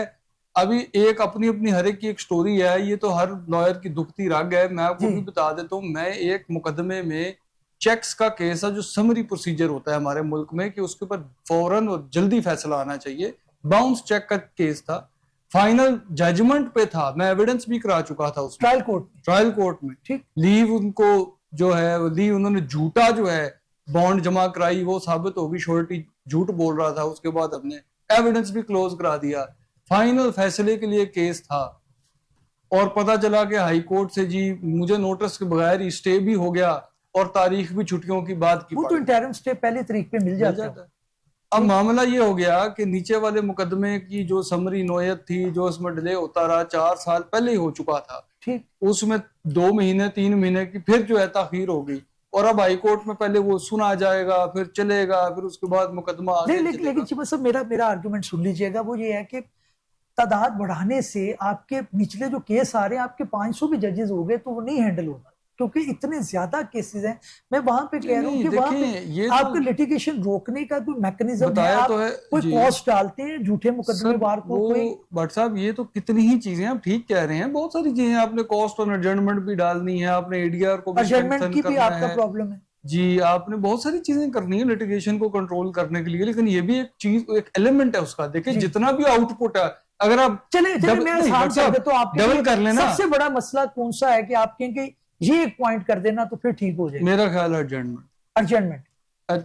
अभी एक अपनी अपनी हर एक की एक स्टोरी है, ये तो हर लॉयर की दुखती रग है। मैं आपको भी बता देता हूँ, मैं एक मुकदमे में चेक्स का केस है, जो समरी प्रोसीजर होता है हमारे मुल्क में कि उसके ऊपर फौरन और जल्दी फैसला आना चाहिए, बाउंस चेक का केस था, फाइनल जजमेंट पे था, मैं एविडेंस भी करा चुका था उसमें, ट्रायल कोर्ट में। ठीक, लीव उनको जो है, लीव उन्होंने झूठा जो है बॉन्ड जमा कराई, वो साबित होगी, श्योरिटी झूठ बोल रहा था। उसके बाद हमने एविडेंस भी क्लोज करा दिया, फाइनल फैसले के लिए केस था, और पता चला कि हाई कोर्ट से जी मुझे नोटिस के बगैर ही स्टे भी हो गया और तारीख भी छुट्टियों की बात की। वो तो इंटरिम स्टे पहली तारीख पे मिल जाता है। अब मामला ये हो गया कि नीचे वाले मुकदमे की जो समरी नोयत थी, जो इसमें डिले होता रहा, 4 साल पहले ही हो चुका था, ठीक, उसमें 2 महीने 3 महीने की फिर जो है ताखीर हो गई, और अब हाई कोर्ट में पहले वो सुना जाएगा, फिर चलेगा, फिर उसके बाद मुकदमा आगे नहीं, लेकिन चलेगा। चीमा साहब मेरा आर्गुमेंट सुन लीजिएगा, वो ये है कि तादाद बढ़ाने से आपके निचले जो केस आ रहे हैं, आपके 500 भी जजेस हो गए तो वो नहीं हैंडल होगा, क्योंकि इतने ज्यादा केसेस हैं। मैं वहां पे कह रहा हूँ नहीं, कि वहां देखिए, पे ये आपका तो लिटिगेशन रोकने का कोई मैकेनिज्म है, बताया आप तो है कोई जी। कॉस्ट डालते हैं झूठे मुकदमेवार को, वो कोई भट्ट साहब, ये तो कितनी ही चीजें आप ठीक कह रहे हैं, बहुत सारी चीजें आपने कॉस्ट और एडजस्टमेंट भी डालनी है, आपने एडीआर को भी अजमेंट स्ट्रेंथन की भी करना आपका है प्रॉब्लम है। जी, आपने बहुत सारी चीजें करनी है लिटिगेशन को कंट्रोल करने के लिए, लेकिन ये भी एक चीज, एक एलिमेंट है उसका। देखिए, जी। जितना भी आउटपुट है, अगर आप चले मैं आसान कर देता हूँ आपके डबल लिए। कर लेना, सबसे बड़ा मसला कौन सा है कि आप कहेंगे ये एक पॉइंट कर देना तो फिर ठीक हो जाएगा? मेरा ख्याल है एडजमेंट। अर्जेंटमेंट,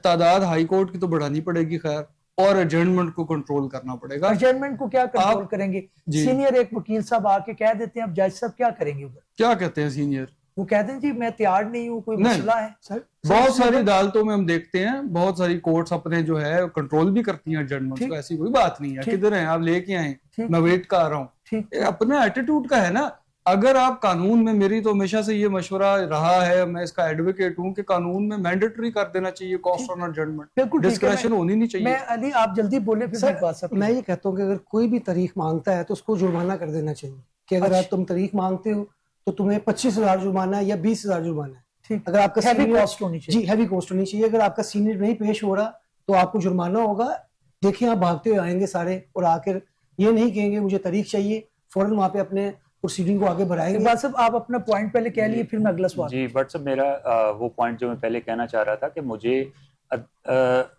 तादाद हाई कोर्ट की तो बढ़ानी पड़ेगी खैर, और एडजमेंट को कंट्रोल करना पड़ेगा। अर्जेंटमेंट को क्या कंट्रोल आप करेंगे? जी, सीनियर एक वकील साहब आके कह देते हैं, अब जज साहब क्या करेंगे उधर? क्या कहते हैं सीनियर? वो कहते हैं जी मैं तैयार नहीं हूँ, कोई नहीं, मसला है। सर बहुत सारी अदालतों में हम देखते हैं, बहुत सारी कोर्ट्स अपने जो है कंट्रोल भी करती हैं एडजमेंट ठीक। को, ऐसी कोई बात नहीं है। ठीक। किधर हैं आप, लेके आए, ठीक। मैं वेट कर रहा हूँ। ठीक, ये अपने एटीट्यूड का है ना। अगर आप कानून में, मेरी तो हमेशा से ये मशवरा रहा है, मैं इसका एडवोकेट हूँ कि कानून में मैंडेटरी कर देना चाहिए कॉस्ट ऑन एडजमेंट, बिल्कुल ठीक है। डिस्क्रेशन होनी नहीं चाहिए। मैं अली आप जल्दी बोले फिर मैं बात सर सकता मैं ये कहता हूँ कि अगर कोई भी तारीख मांगता है तो उसको जुर्माना कर देना चाहिए, कि अगर अच्छा। तुम तारीख मांगते हो तो तुम्हें 25,000 जुर्माना है या 20,000 जुर्माना है। ठीक, अगर आपका हैवी senior- कॉस्ट होनी चाहिए। जी, हैवी कॉस्ट होनी चाहिए। अगर आपका सीनियर नहीं पेश हो रहा तो आपको जुर्माना होगा। देखिए, आप भागते हुए आएंगे सारे, और आकर ये नहीं कहेंगे मुझे तारीख चाहिए, फौरन वहां पे अपने प्रोसीडिंग को आगे बढ़ाएंगे। इकबाल साहब आप अपना पॉइंट पहले कह लिए, फिर मैं अगला सवाल। जी, बट सब मेरा वो पॉइंट जो मैं पहले कहना चाह रहा था कि मुझे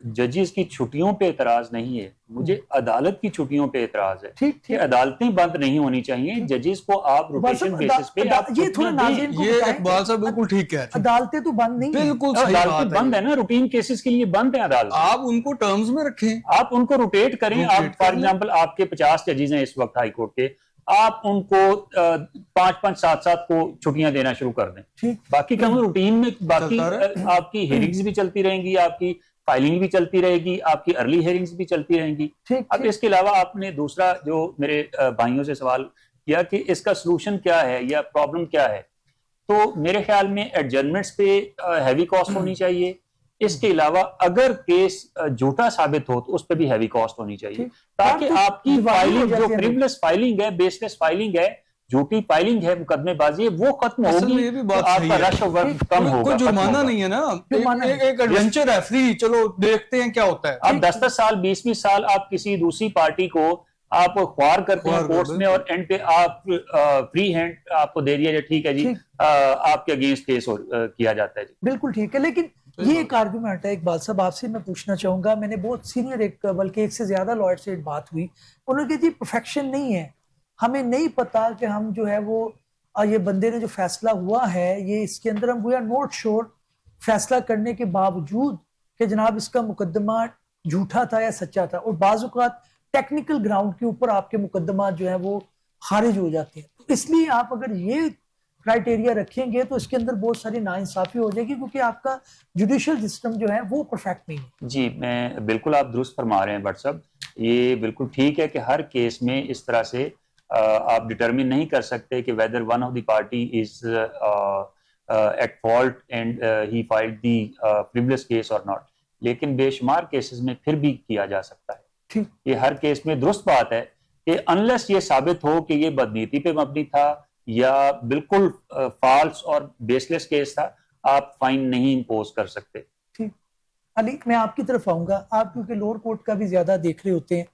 जजेस की छुट्टियों पे एतराज नहीं है, मुझे अदालत की छुट्टियों पे एतराज है ठीक, कि अदालतें बंद नहीं होनी चाहिए। जजेस को आप रोटेशन बेसिस पे आप ये थोड़ा छुट्टियां दें। नाज़रीन को ये बताएं, इकबाल साहब बिल्कुल ठीक कह रहे हैं, अदालतें तो बंद नहीं हैं। बिल्कुल सही अदालतें बात बंद है। है ना, रूटीन केसेस के लिए बंद है अदालत। आप उनको टर्म्स में रखें, आप उनको रोटेट करें। रोटेट आप फॉर कर लें। एग्जांपल आपके 50 जजेस हैं इस वक्त हाई कोर्ट के, आप उनको 5-5, 7-7 को छुट्टियां देना शुरू कर दें। ठीक, बाकी का रूटीन में बाकी चलता रहे। आपकी हेयरिंग्स भी चलती रहेंगी, आपकी फाइलिंग भी चलती रहेगी, आपकी अर्ली हेयरिंग्स भी चलती रहेंगी। ठीक, अब इसके अलावा आपने दूसरा जो मेरे भाइयों से सवाल किया कि इसका सलूशन क्या है या प्रॉब्लम क्या है, तो मेरे ख्याल में एडजर्नमेंट्स पे हैवी कॉस्ट होनी चाहिए। इसके अलावा अगर केस झूठा साबित हो तो उस पर भी हैवी कॉस्ट होनी चाहिए, ठीक। ताकि तो आपकी दिवाली हो फाइलिंग जो जाती है। फ्रिवलेस फाइलिंग है, बेसलेस फाइलिंग है, झूठी फाइलिंग है, मुकदमेबाजी है, वो खत्म असल में होगी ये भी तो बात सही आपका है। रश ऑफ वर्क कम होगा। कोई खत्म जुर्माना होगा। नहीं है ना, जुर्माना एक एडवेंचर है, फ्री, चलो देखते हैं क्या होता है। आप 10-10 साल 20-20 साल आप किसी दूसरी पार्टी को आप ख्वार करते हैं ख्वार कोर्ट्स कर में, और एंड पे आप फ्री हैंड आपको दे दिया जाए, ठीक है जी, ठीक। आपके अगेंस्ट केस किया जाता है जी। बिल्कुल ठीक है। लेकिन ये एक आर्गुमेंट है इकबाल साहब, आपसे मैं पूछना चाहूंगा, मैंने बहुत सीनियर एक बल्कि एक से ज्यादा लॉयर से बात हुई, उन्होंने कहा जी परफेक्शन नहीं है, हमें नहीं पता कि हम जो है वो ये बंदे ने जो फैसला हुआ है ये इसके अंदर हम वी आर नॉट श्योर, फैसला करने के बावजूद कि जनाब इसका मुकदमा झूठा था या सच्चा था, और बाज़ औक़ात टेक्निकल ग्राउंड के ऊपर आपके मुकदमा जो है वो खारिज हो जाते हैं। तो इसलिए आप अगर ये क्राइटेरिया रखेंगे तो इसके अंदर बहुत सारी नाइंसाफी हो जाएगी, क्योंकि आपका जुडिशियल सिस्टम जो है वो परफेक्ट नहीं है। जी, मैं बिल्कुल, आप दुरुस्त फरमा रहे हैं भट्ट साहब, ये बिल्कुल ठीक है कि हर केस में इस तरह से आप डिटरमिन नहीं कर सकते कि whether one of the party is at fault and he filed the frivolous case और नॉट, लेकिन बेशुमार केसेस में फिर भी किया जा सकता है। ठीक, ये हर केस में दुरुस्त बात है कि अनलेस ये साबित हो कि ये बदनीति पे मबनी था या बिल्कुल फॉल्स और बेसलेस केस था, आप फाइन नहीं इम्पोज कर सकते। ठीक। अली मैं आपकी तरफ आऊंगा, आप क्योंकि लोअर कोर्ट का भी ज्यादा देख रहे होते हैं,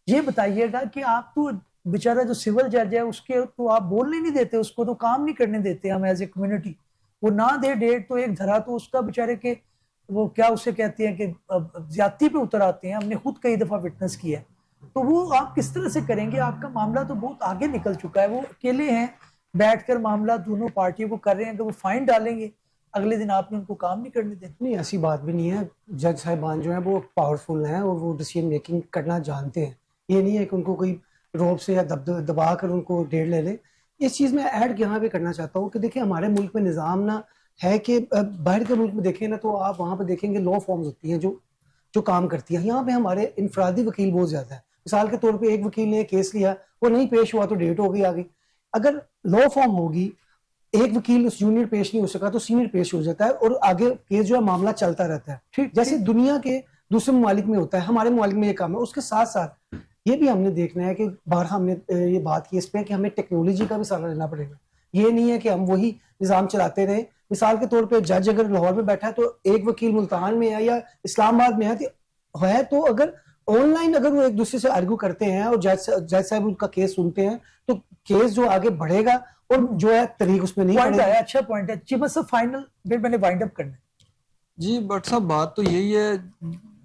ये बताइएगा कि आप तो बेचारा जो सिविल जज है उसके तो आप बोलने नहीं देते, उसको तो काम नहीं करने देते हम एज ए कम्युनिटी, वो ना दे डेट तो एक धरा तो उसका बेचारे के वो क्या उसे कहते हैं कि ज्यादती पे उतर आते हैं, हमने खुद कई दफा विटनेस किया है। तो वो आप किस तरह से करेंगे? आपका मामला तो बहुत आगे निकल चुका है, वो अकेले हैं, बैठकर मामला दोनों पार्टियों को कर रहे हैं कि वो फाइन डालेंगे, अगले दिन आपने उनको काम नहीं करने देना। नहीं, ऐसी बात भी नहीं है। जज साहिबान जो है वो पावरफुल हैं और वो डिसीजन मेकिंग करना जानते हैं। ये नहीं है कि उनको कोई रोब से या दबा कर उनको डेढ़ ले ले। इस चीज़ में ऐड यहाँ पे करना चाहता हूँ कि देखिए हमारे मुल्क में निज़ाम ना है कि बाहर के मुल्क में देखें ना तो आप वहाँ पे देखेंगे लॉ फॉर्म्स होती हैं जो जो काम करती है। यहाँ पे हमारे इनफरादी वकील बहुत ज्यादा है। मिसाल के तौर पे एक वकील ने केस लिया, वो नहीं पेश हुआ तो डेट हो गई आगे। अगर लॉ फॉर्म होगी, एक वकील उस जूनियर पेश नहीं हो सका तो सीनियर पेश हो जाता है और आगे केस जो है मामला चलता रहता है। ठीक, जैसे दुनिया के दूसरे ममालिक में होता है, हमारे ममालिक में ये काम है। उसके साथ साथ ये भी हमने देखना है कि बाहर हमने ये बात की इस पे कि हमें टेक्नोलॉजी का भी सहारा लेना पड़ेगा। ये नहीं है कि हम वही निज़ाम चलाते रहे। मिसाल के तौर पे जज अगर लाहौर में बैठा है तो एक वकील मुल्तान में है या इस्लामाबाद में है तो अगर ऑनलाइन अगर वो एक दूसरे से आर्ग्यू करते हैं और जज साहब उनका केस सुनते हैं तो केस जो आगे बढ़ेगा और जो है तरीक उसमें नहीं पॉइंट पड़ेगा। है, अच्छा पॉइंट है। चीमा साहब फाइनल फिर मैंने वाइंड अप करना है। जी बट साहब बात तो यही है,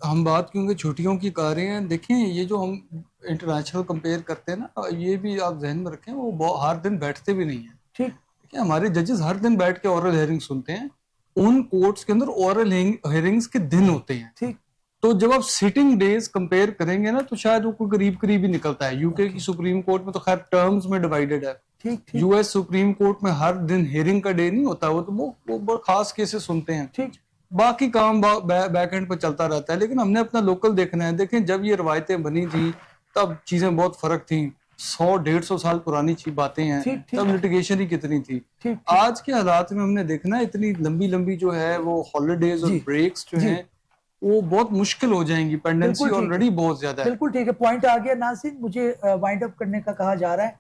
हम बात क्योंकि छुट्टियों की कर रहे हैं। देखें ये जो हम इंटरनेशनल कंपेयर करते हैं ना, ये भी आप जहन में रखें, वो हर दिन बैठते भी नहीं है। ठीक, देखिए हमारे जजेस हर दिन बैठ के ओरल हेयरिंग सुनते हैं। उन कोर्ट्स के अंदर ओरल हेयरिंग्स के दिन होते हैं। ठीक, तो जब आप सिटिंग डेज कंपेयर करेंगे ना तो शायद वो कोई करीब करीब ही निकलता है। यूके की सुप्रीम कोर्ट में तो खैर टर्म्स में डिवाइडेड है। ठीक, ठीक, यूएस सुप्रीम कोर्ट में हर दिन हेयरिंग का डे नहीं होता, वो तो वो बहुत खास केसेस सुनते हैं। ठीक, बाकी काम बैक एंड पर चलता रहता है। लेकिन हमने अपना लोकल देखना है। देखें जब ये रवायतें बनी थी तब चीजें बहुत फर्क थी। 100-150 साल पुरानी बातें हैं, ठीक, ठीक, तब लिटिगेशन ही कितनी थी। ठीक, आज के हालात में हमने देखना है इतनी लंबी लंबी जो है वो हॉलीडेज और जी, ब्रेक्स जो जी। हैं वो बहुत मुश्किल हो जाएंगी। पेंडेंसी बिल्कुल ठीक है। ऑलरेडी बहुत ज्यादा है। बिल्कुल ठीक है, पॉइंट आ गया। नाज़रीन, मुझे वाइंड अप करने का कहा जा रहा है।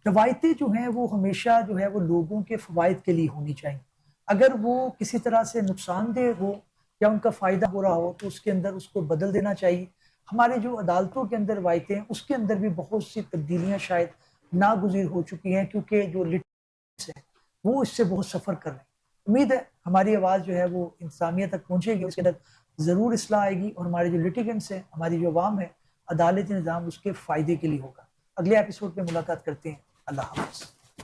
रवायतें जो हैं वो हमेशा जो है वो लोगों के फवायद के लिए होनी चाहिए। अगर वो किसी तरह से नुकसानदेह हो या उनका फ़ायदा हो रहा हो तो उसके अंदर उसको बदल देना चाहिए। हमारे जो अदालतों के अंदर रवायतें हैं उसके अंदर भी बहुत सी तब्दीलियाँ शायद नागुज़ीर हो चुकी हैं, क्योंकि जो लिटिगेंट्स हैं वो इससे बहुत सफ़र कर रहे हैं। उम्मीद है हमारी आवाज़ जो है वो इंसानियत तक पहुँचेगी, उसके अंदर ज़रूर इस्लाह आएगी और हमारे जो लिटिगेंट्स हैं, हमारी जो अवाम है, अदालती निज़ाम उसके फ़ायदे के लिए होगा। अगले एपिसोड में मुलाकात करते हैं। अल्लाह हाफ़िज़।